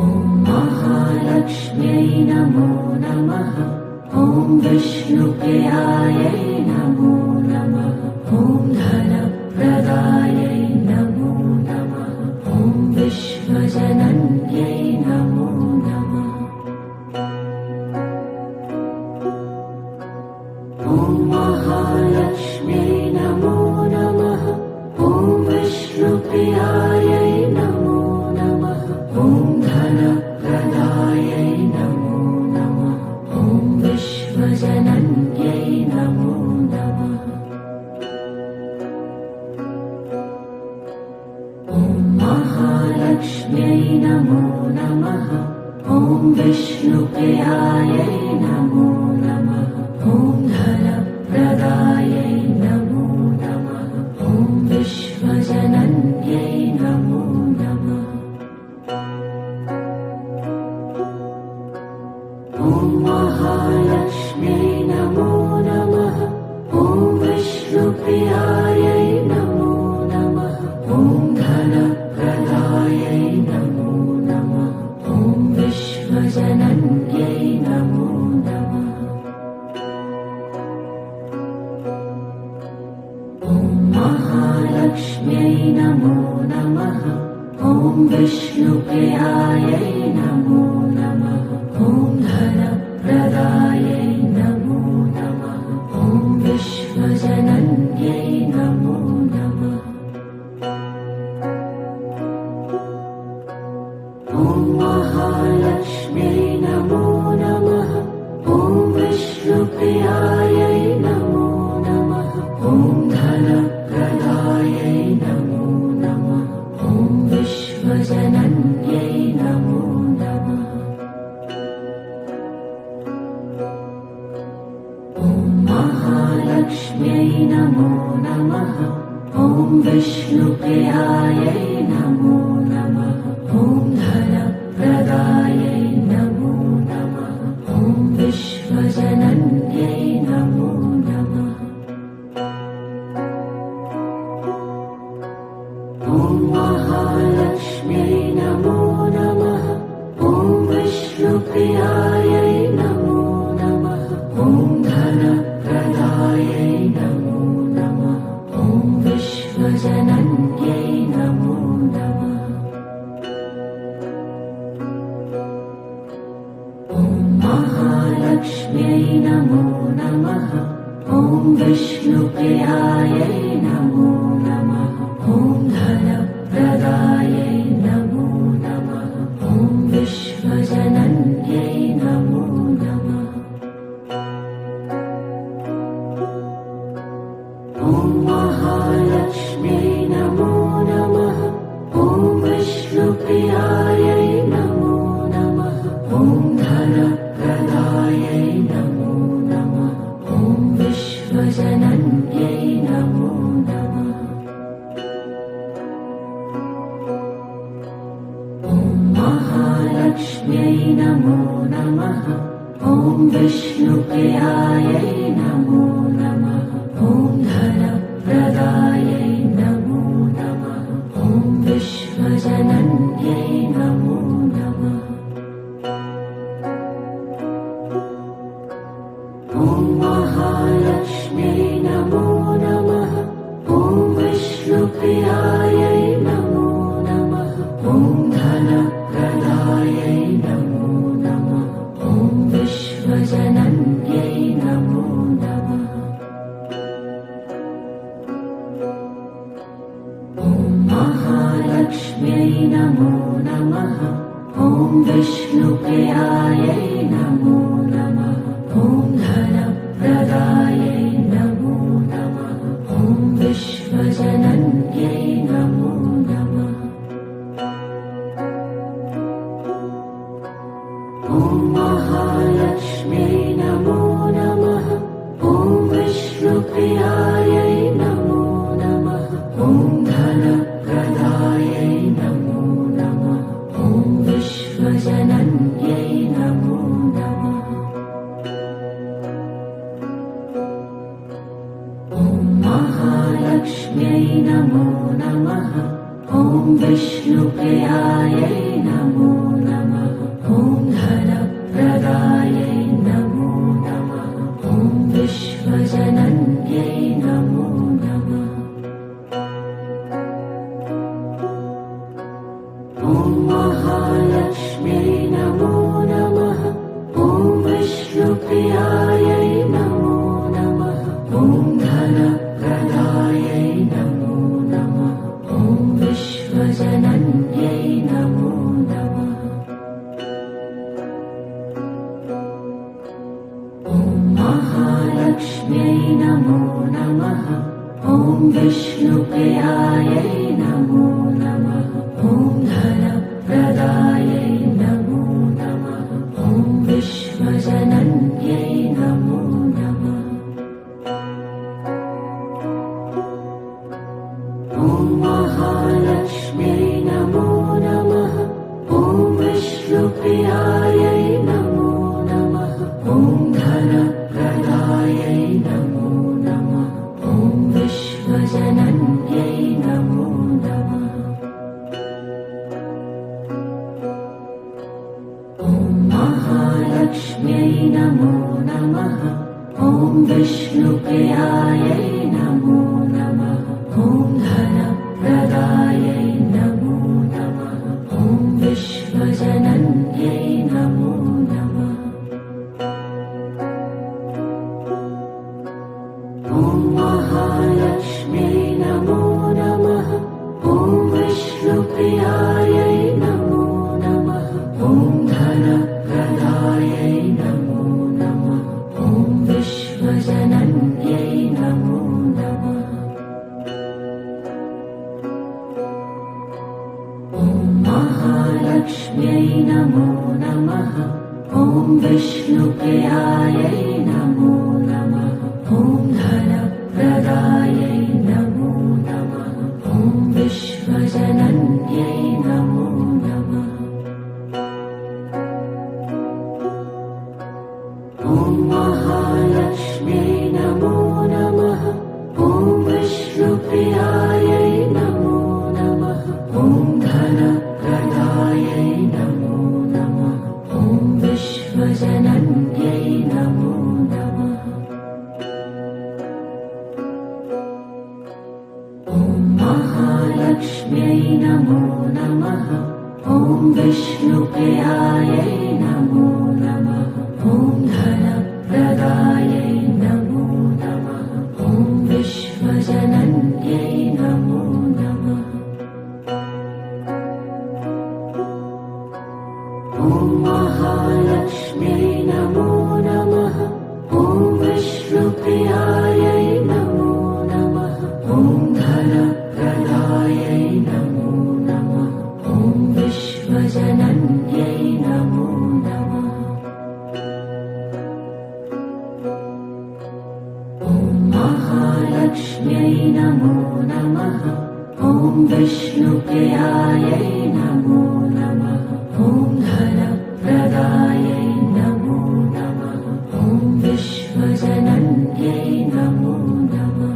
ॐ महालक्ष्म्यै नमो नमः ॐ विष्णुप्रियायै नमो नमः ॐ धनप्रदायै नमो नमः ॐ विश्वजनन्यै नमो नमः ॐ महालक्ष्म्यै नमो नमः ॐ विष्णुप्रियायै नमो नमः ॐ धनप्रदायै नमो नमः ॐ विश्वजनन्यै नमो नमः ॐ महालक्ष्म्यै नमो नमः ॐ विष्णुप्रियायै नमो नमः ॐ धनप्रदायै महालक्ष्म्यै नमो नमः। ॐ विष्णुप्रियायै नमो नमः। ॐ धनप्रदायै नमो नमः। ॐ विश्वजनन्यै नमो नमः। ॐ महालक्ष्म्यै नमो नमः। ॐ विष्णुप्रियायै नमो नमः। ॐ धनप्रदायै नमो नमः। ॐ विश्वजनन्यै नमो नमः। ॐ महालक्ष्म्यै नमो नमः। ॐ विष्णुप्रियायै नमो नमः। ॐ धनप्रदायै नमो नमः। ॐ विश्वजनन्यै नमो नमः। ॐ महालक्ष्म्यै नमो नमः। ॐ विष्णुप्रियायै नमो नमः। ॐ धनप्रदायै नमो नमः। ॐ विश्वजनन्यै नमो नमः। ॐ महालक्ष्म्यै नमो नमः। ॐ विष्णुप्रियायै नमो नमः। ॐ धनप्रदायै नमो नमः। ॐ विश्वजनन्यै नमो नमः। ॐ महालक्ष्म्यै नमो नमः। ॐ विष्णुप्रियायै नमो नमः। ॐ धनप्रदायै नमो नमः। ॐ विश्वजनन्यै नमो नमः। ॐ महालक्ष्म्यै नमो नमः। ॐ विष्णुप्रियायै नमो नमः। ॐ धनप्रदायै नमो नमः। ॐ विश्वजनन्यै नमो नमः। ॐ महालक्ष्म्यै नमो नमः। ॐ विष्णुप्रियायै नमो नमः। ॐ धनप्रदायै नमो नमः। ॐ विश्वजनन्यै नमो नमः। ॐ महालक्ष्म्यै नमो नमः। ॐ विष्णुप्रियायै नमो नमः। ॐ धनप्रदायै नमो नमः। ॐ विश्वजनन्यै नमो नमः। ॐ महालक्ष्म्यै नमो नमः। ॐ विष्णुप्रियायै नमो नमः। ॐ धनप्रदायै नमो नमः। ॐ विश्वजनन्यै नमो नमः। ॐ महालक्ष्म्यै नमो नमः। ॐ विष्णुप्रियायै नमो नमः। ॐ धनप्रदायै नमो नमः। ॐ विश्वजनन्यै नमो नमः। ॐ महालक्ष्म्यै नमो नमः। ॐ विष्णुप्रियायै नमो नमः। ॐ धनप्रदायै नमो नमः। ॐ विश्वजनन्यै नमो नमः। ॐ महालक्ष्म्यै नमो नमः। ॐ विष्णुप्रियायै नमो नमः। ॐ धनप्रदायै नमो नमः। ॐ विश्वजनन्यै नमो नमः। ॐ महालक्ष्म्यै नमो नमः। ॐ विष्णुप्रियायै नमो नमः। ॐ धनप्रदायै नमो नमः। ॐ विश्वजनन्यै नमो नमः। ॐ महालक्ष्म्यै नमो नमः। ॐ विष्णुप्रियायै नमो नमः। महालक्ष्म्यै नमो नमः। ॐ विष्णुप्रियायै नमो नमः। ॐ धनप्रदायै नमो नमः। ॐ विश्वजनन्यै नमो नमः। ॐ महालक्ष्म्यै नमो नमः। ॐ विष्णुप्रियायै नमो नमः। ॐ धनप्रदायै नमो नमः। ॐ विश्वजनन्यै नमो नमः। ॐ महालक्ष्म्यै नमो नमः। ॐ विष्णुप्रियायै नमो नमः। ॐ धनप्रदायै नमो नमः। ॐ विश्वजनन्यै नमो नमः। ॐ महालक्ष्म्यै नमो नमः। ॐ विष्णुप्रियायै नमो नमः। ॐ धनप्रदायै नमो नमः। ॐ विश्वजनन्यै नमो नमः। ॐ महालक्ष्म्यै नमो नमः। ॐ विष्णुप्रियायै नमो नमः। ॐ धनप्रदायै नमो नमः। ॐ विश्वजनन्यै नमो नमः। ॐ महालक्ष्म्यै नमो नमः। ॐ विष्णुप्रियायै नमो नमः। ॐ धनप्रदायै नमो नमः। ॐ विश्वजनन्यै नमो नमः। ॐ महालक्ष्म्यै नमो नमः। ॐ विष्णुप्रियायै नमो नमः। ॐ धनप्रदायै नमो नमः। ॐ विश्वजनन्यै नमो नमः।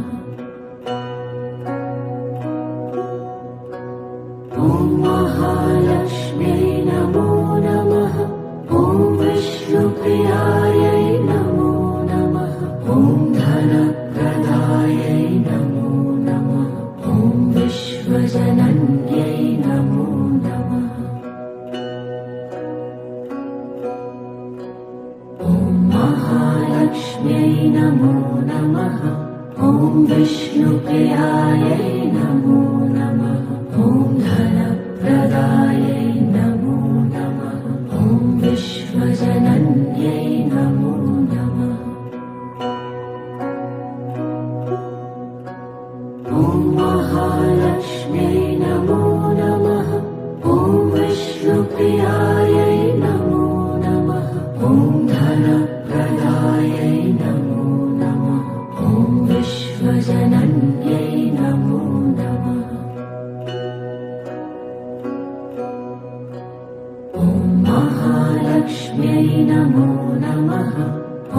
ॐ महालक्ष्म्यै नमो नमः। ॐ विष्णुप्रियायै नमो नमः। ॐ धनप्रदायै नमो नमः। ॐ विश्वजनन्यै नमो नमः। ॐ महालक्ष्म्यै नमो नमः। ॐ विष्णुप्रियायै नमो नमः। ॐ धनप्रदायै नमो नमः। ॐ विश्वजनन्यै नमो नमः। ॐ महालक्ष्म्यै नमो नमः। ॐ विष्णुप्रियायै नमो नमः। ॐ धनप्रदायै नमो नमः। ॐ विश्वजनन्यै नमो नमः। ॐ महालक्ष्म्यै नमो नमः।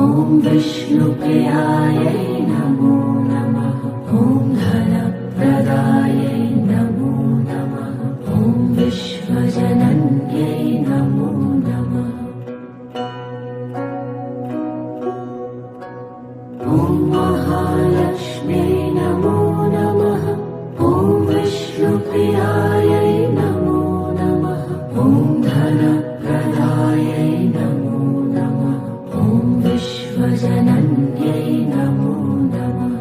ॐ विष्णुप्रियायै नमो नमः। ॐ धनप्रदायै नमो नमः। ॐ विश्वजनन्यै नमो नमः। ॐ महालक्ष्म्यै नमो नमः। ॐ विष्णुप्रियायै नमो नमः। ॐ धनप्रदायै नमो नमः। ॐ विश्वजनन्यै नमो नमः।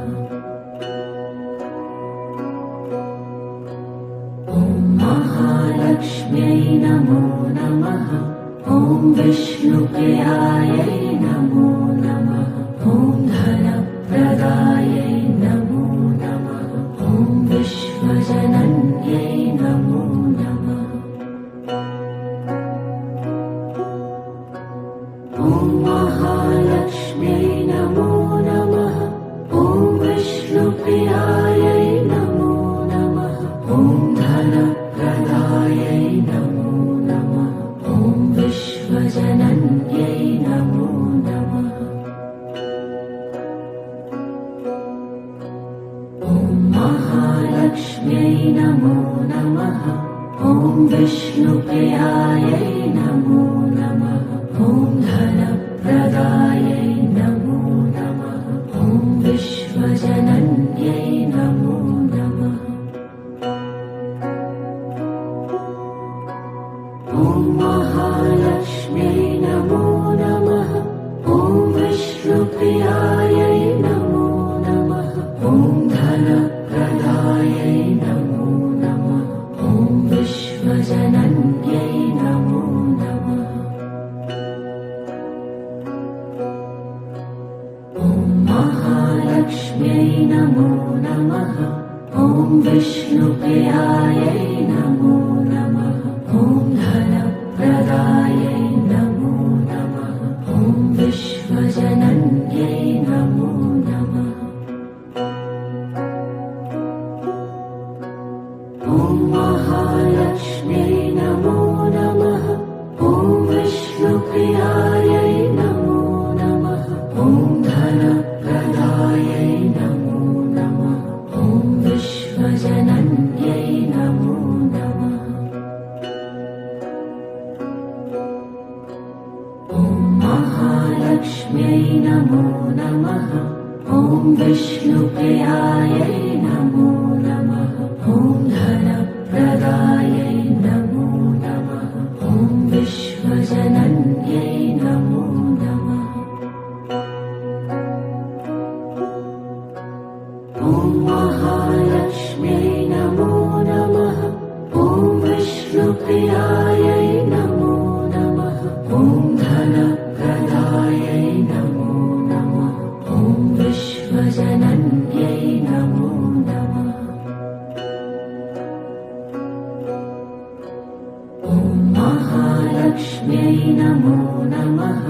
ॐ महालक्ष्म्यै नमो नमः। ॐ विष्णुप्रियायै नमो नमः। ॐ धनप्रदायै नमो नमः। ॐ विश्वजनन्यै नमो नमः। ॐ महालक्ष्म्यै नमो नमः। ॐ विष्णुप्रियायै नमो नमः। ॐ धनप्रदायै नमो नमः। ॐ विश्वजनन्यै नमो नमः। ॐ महालक्ष्म्यै नमो नमः। ॐ विष्णुप्रियायै नमो नमः। ॐ धन विष्णुप्रियायै नमो नमः। ॐ धनप्रदायै नमो नमः। ॐ विश्वजनन्यै नमो नमः। ॐ महालक्ष्म्यै नमो नमः। ॐ विष्णुप्रियायै नमो नमः। ॐ धनप्रदायै नमो नमः। ॐ विश्वजनन्यै नमो नमः। ॐ महालक्ष्म्यै नमो नमः। ॐ विष्णुप्रियायै नमो नमः। ॐ धनप्रदायै नमो नमः। ॐ विश्वजनन्यै नमो नमः। ॐ महालक्ष्म्यै नमो नमः। ॐ विष्णुप्रियायै नमो नमः। ॐ धनप्रदायै नमो नमः। ॐ विश्वजनन्यै नमो नमः। ॐ महालक्ष्म्यै नमो नमः। ॐ विष्णुप्रियायै नमो नमः। ॐ धनप्रदायै नमो नमः। ॐ विश्वजनन्यै नमो नमः। ॐ महालक्ष्म्यै नमो नमः।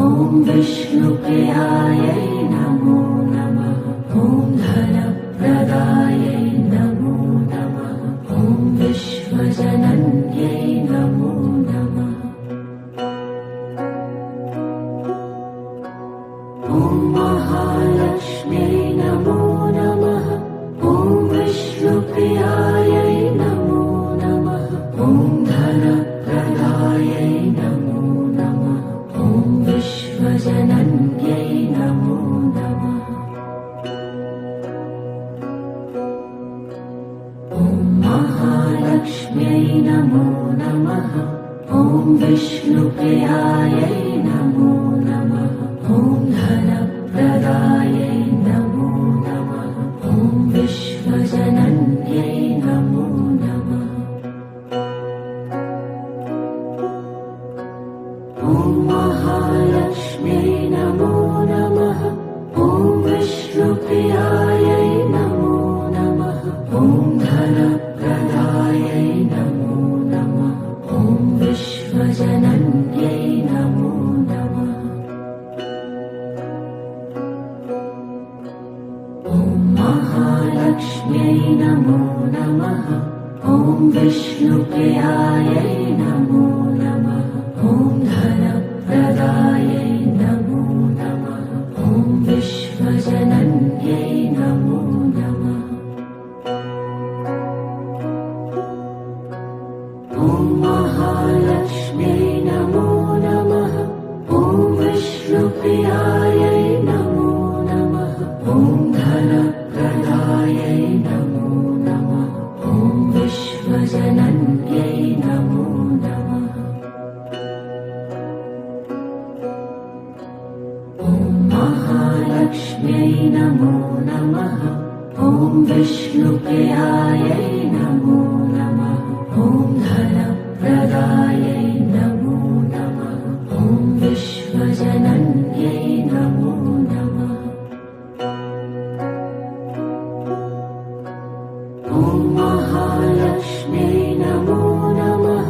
ॐ विष्णुप्रियायै नमो नमः। ॐ धनप्रदायै नमो नमः। ॐ विश्वजनन्यै नमो नमः। ॐ महालक्ष्म्यै नमो नमः। ॐ विष्णुप्रियायै नमो नमः। ॐ धनप्रदायै नमो नमः। ॐ विश्वजनन्यै नमो नमः। ॐ महालक्ष्म्यै नमो नमः। ॐ विष्णुप्रियायै नमो नमः। ॐ धनप्रदायै नमो नमः। ॐ विश्वजनन्यै नमो नमः। ॐ महालक्ष्म्यै नमो नमः। ॐ विष्णुप्रियायै नमो नमः। ॐ धनप्रदायै नमो नमः। ॐ विश्वजनन्यै नमो नमः। ॐ महालक्ष्म्यै नमो नमः। ॐ विष्णुप्रियायै नमो नमः। ॐ धनप्रदायै नमो नमः। ॐ विश्वजनन्यै नमो नमः। ॐ महालक्ष्म्यै नमो नमः। ॐ विष्णुप्रियायै नमो नमः। ॐ धनप्रदायै नमो नमः। ॐ विश्वजनन्यै नमो नमः। ॐ महालक्ष्म्यै नमो नमः। ॐ विष्णुप्रियायै नमो नमः। ॐ धनप्रदायै नमो नमः। ॐ विश्वजनन्यै नमो नमः। ॐ महालक्ष्म्यै नमो नमः।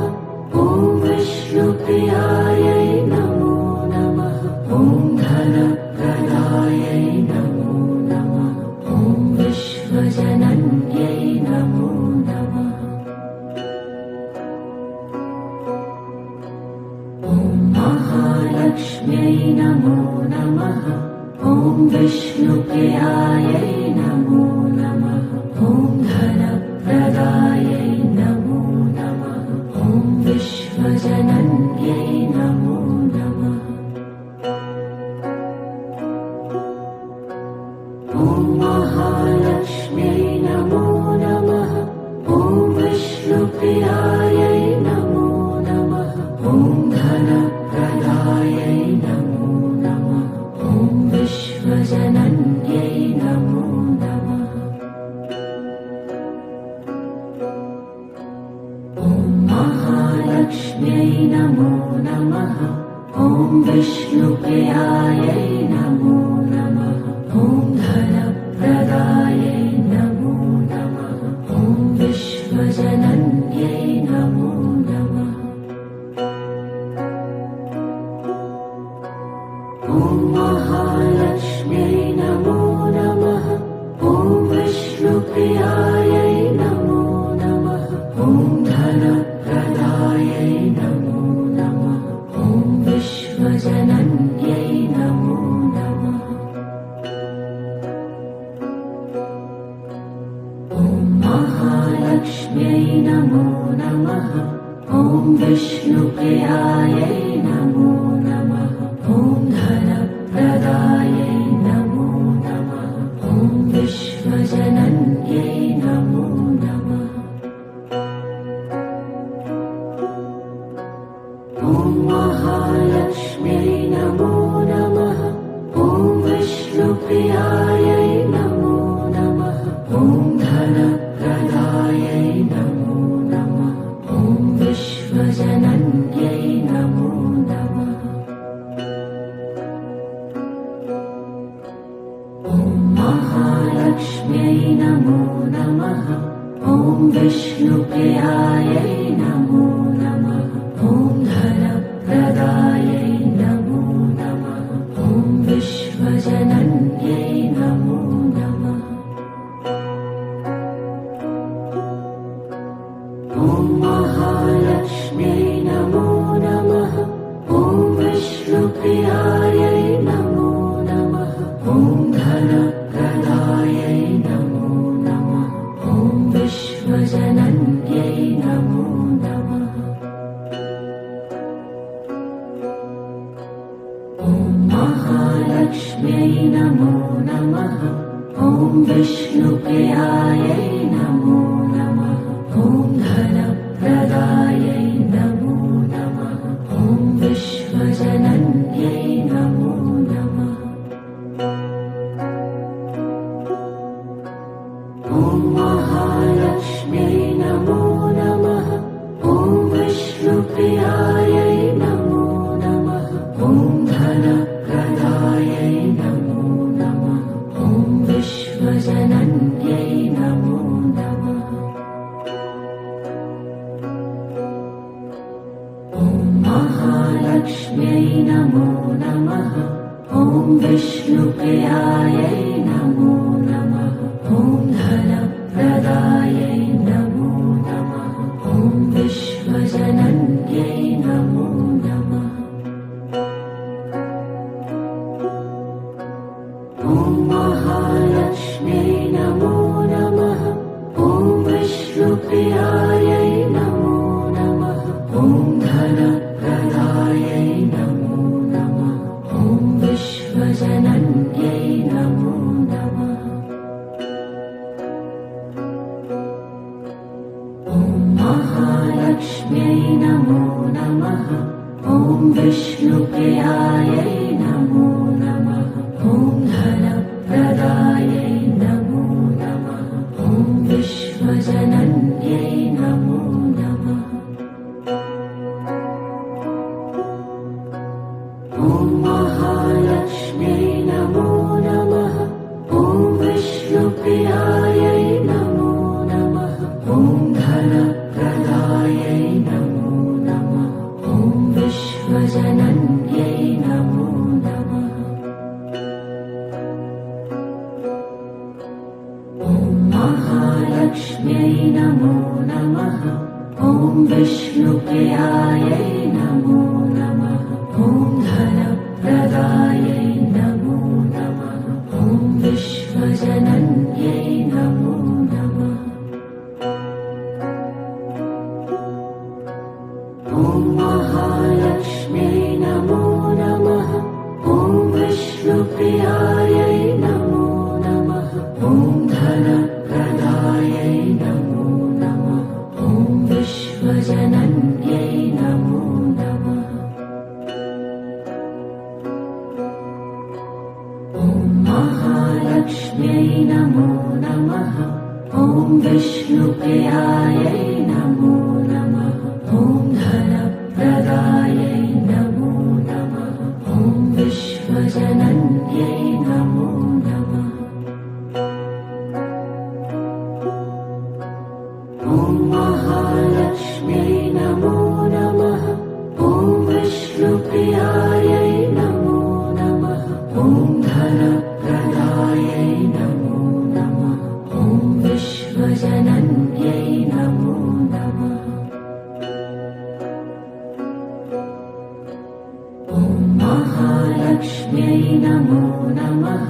ॐ विष्णुप्रियायै नमो नमः। ॐ धनप्रदायै नमो नमः। ॐ विश्वजनन्यै नमो नमः। ॐ महालक्ष्म्यै नमो नमः। ॐ विष्णुप्रियायै नमो नमः। ॐ धनप्रदायै नमो नमः। ॐ विश्वजनन्यै नमो नमः। ॐ महालक्ष्म्यै नमो नमः। ॐ विष्णुप्रियायै नमो नमः। ॐ धनप्रदायै नमो नमः। ॐ विश्व ॐ विष्णुप्रियायै नमो नमः ॐ धनप्रदायै नमो नमः ॐ विश्वजनन्यै नमो नमः ॐ महालक्ष्म्यै नमो नमः ॐ विष्णुप्रियायै नमो नमः ॐ धनप्रदायै नमो नमः ॐ विश्वजनन्यै नमो नमः ॐ महालक्ष्म्यै नमो नमः ॐ विष्णुप्रियायै नमो नमः ॐ धनप्रदायै नमो नमः ॐ विश्वजनन्यै नमो नमः ॐ महालक्ष्म्यै नमो नमः ॐ विष्णुप्रियायै नमो नमः ॐ धनप्रदायै नमो नमः ॐ विश्वजनन्यै नमो नमः ॐ महालक्ष्म्यै नमो नमः ॐ विष्णुप्रियायै नमो नमः ॐ धनप्रदायै नमो नमः ॐ विश्वजनन्यै नमो नमः ॐ महालक्ष्म्यै नमो नमः ॐ विष्णुप्रियायै नमो नमः ॐ धनप्रदायै नमो नमः ॐ विश्वजनन्यै नमो नमः ॐ महालक्ष्म्यै नमो नमः ॐ विष्णुप्रियायै नमो नमः ॐ धनप्रदायै नमो नमः ॐ विश्वजनन्यै नमो नमः ॐ महालक्ष्म्यै नमो नमः ॐ विष्णुप्रियायै नमो नमः ॐ धनप्रदायै नमो नमः ॐ विश्वजनन्यै नमो नमः ॐ महालक्ष्म्यै नमो नमः ॐ विष्णुप्रियायै नमो नमः ॐ धनप्रदायै नमो नमः ॐ विश्वजनन्यै नमो नमः ॐ महालक्ष्म्यै नमो नमः ॐ विष्णुप्रियायै नमो नमः ॐ धनप्रदायै नमो नमः ॐ विश्वजनन्यै नमो नमः ॐ महालक्ष्म्यै नमो नमः ॐ विष्णुप्रियायै नमो नमः ॐ धनप्रदायै नमो नमः ॐ विश्वजनन्यै नमो नमः ॐ महालक्ष्म्यै नमो नमः ॐ विष्णुप्रियायै नमो नमः ॐ धनप्रदायै नमो नमः ॐ विश्वजनन्यै नमो नमः ॐ महालक्ष्म्यै नमो नमः ॐ विष्णुप्रियायै नमो नमः ॐ धनप्रदायै नमो नमः ॐ विश्वजनन्यै नमो नमः ॐ महालक्ष्म्यै नमो नमः ॐ विष्णुप्रियायै नमो नमः ॐ धनप्रदायै नमो नमः ॐ विश्वजनन्यै नमो नमः ॐ महालक्ष्म्यै नमो नमः ॐ विष्णुप्रियायै नमो नमः ॐ धनप्रदायै नमो नमः विश्वजनन्यै नमो नमः। ॐ महालक्ष्म्यै नमो नमः। ॐ विष्णुप्रियायै नमो नमः। ॐ धनप्रदायै नमो नमः। ॐ विश्वजनन्यै नमो नमः। ॐ महालक्ष्म्यै नमो नमः।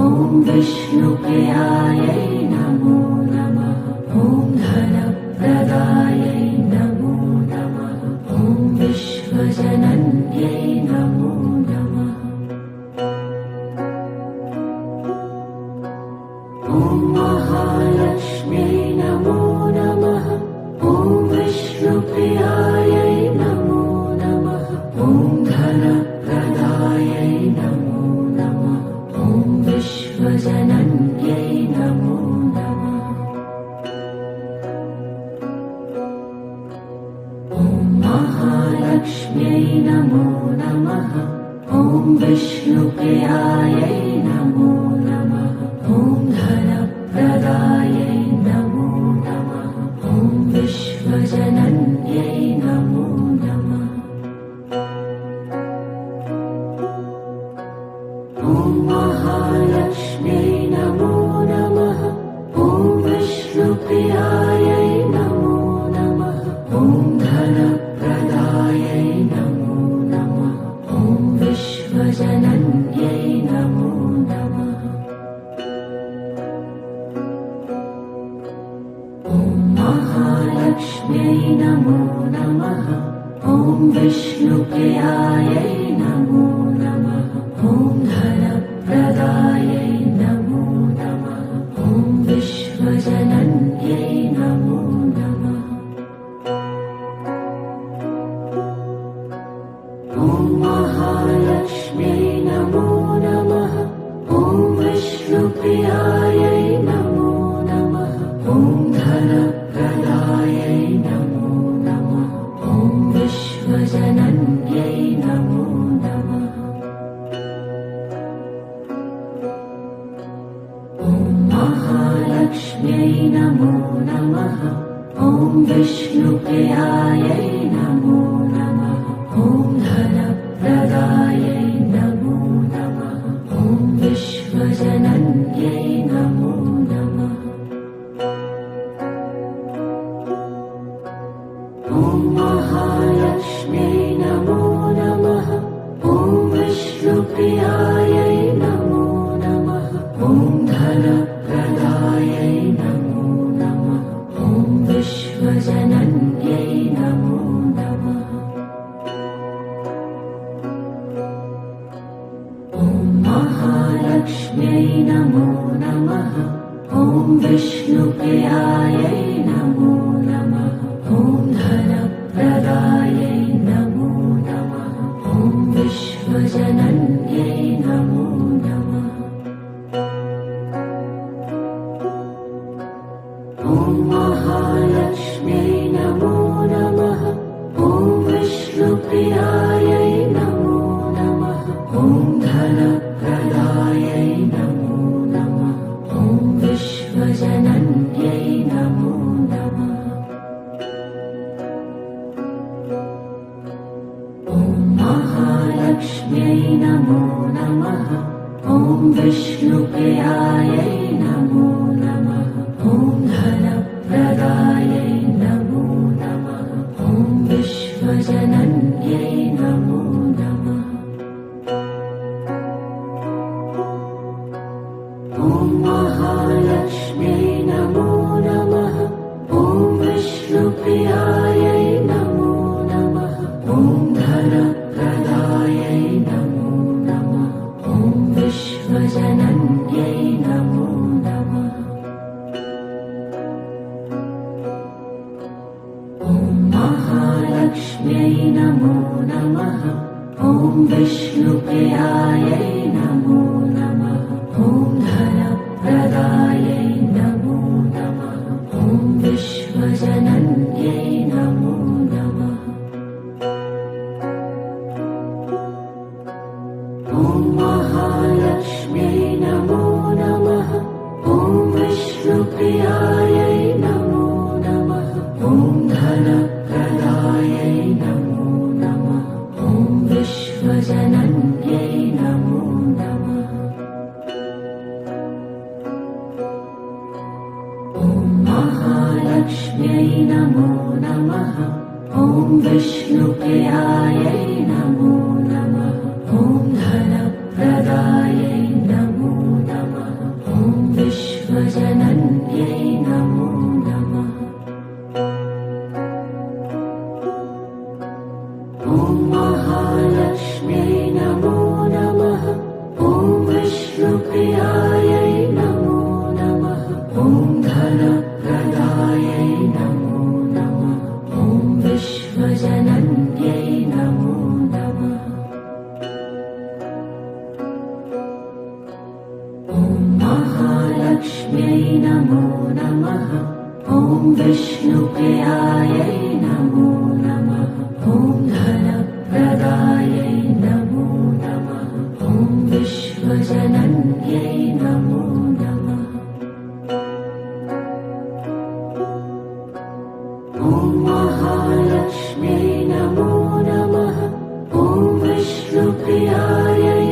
ॐ विष्णुप्रियायै नमो नमः। ॐ धनप्रदायै नमो नमः। ॐ विश्वजनन्यै नमो नमः। ॐ महालक्ष्म्यै नमो नमः। ॐ विष्णुप्रियायै नमो नमः। ॐ धनप्रदायै नमो नमः। ॐ विश्वजनन्यै नमो नमः। ॐ महालक्ष्म्यै नमो नमः। ॐ विष्णुप्रियायै नमो नमः। ॐ धनप्रदायै नमो नमः। ॐ विश्वजनन्यै नमो नमः। ॐ महालक्ष्म्यै नमो नमः। ॐ विष्णुप्रियायै नमो नमः। ॐ धनप्रदायै नमो नमः। ॐ विश्वजनन्यै नमो नमः। ॐ महालक्ष्म्यै नमो नमः। ॐ विष्णुप्रियायै नमो नमः। ॐ धनप्रदायै नमो नमः। ॐ विश्वजनन्यै नमो नमः। ॐ महालक्ष्म्यै नमो नमः। ॐ विष्णुप्रियायै नमो नमः। ॐ धनप्रदायै नमो नमः। ॐ विश्वजनन्यै नमो नमः। ॐ महालक्ष्म्यै नमो नमः। ॐ विष्णुप्रियायै नमो नमः। ॐ धनप्रदायै नमो नमः। ॐ विश्वजनन्यै नमो नमः। ॐ महालक्ष्म्यै नमो नमः। ॐ विष्णुप्रियायै नमो नमः। ॐ धनप्रदायै नमो नमः। ॐ विश्वजनन्यै नमो नमः। ॐ महालक्ष्म्यै नमो नमः। ॐ विष्णुप्रियायै नमो नमः। ॐ धनप्रदायै नमो नमः। ॐ विश्वजनन्यै नमो नमः। ॐ महालक्ष्म्यै नमो नमः। ॐ विष्णुप्रियायै नमो नमः। ॐ धनप्रदायै नमो नमः। ॐ विश्वजनन्यै नमो नमः। ॐ महालक्ष्म्यै नमो नमः। ॐ विष्णुप्रियायै नमो नमः। ॐ धनप्रदायै नमो नमः। ॐ विश्वजनन्यै नमो नमः। ॐ महालक्ष्म्यै नमो नमः। ॐ विष्णुप्रियायै नमो नमः। ॐ धनप्रदायै नमो नमः। ॐ विश्वजनन्यै नमो नमः। ॐ महालक्ष्म्यै नमो नमः। ॐ विष्णुप्रियायै नमो नमः। ॐ धनप्रदायै नमो नमः। ॐ विश्वजनन्यै नमो नमः। ॐ महालक्ष्म्यै नमो नमः। ॐ विष्णुप्रियायै नमो नमः। ॐ धनप्रदायै नमो नमः। ॐ विश्वजनन्यै नमो नमः। ॐ महालक्ष्म्यै नमो नमः। ॐ विष्णुप्रियायै नमो नमः। ॐ धनप्रदायै नमो नमः। ॐ विश्वजनन्यै नमो नमः। ॐ महालक्ष्म्यै नमो नमः। ॐ विष्णुप्रियायै नमो नमः। ॐ धनप्रदायै नमो नमः। ॐ विश्वजनन्यै नमो नमः। ॐ महालक्ष्म्यै नमो नमः। ॐ विष्णुप्रियायै नमो नमः। ॐ धनप्रदायै नमो नमः। ॐ विश्वजनन्यै नमो नमः। ॐ महालक्ष्म्यै नमो नमः। ॐ विष्णुप्रियायै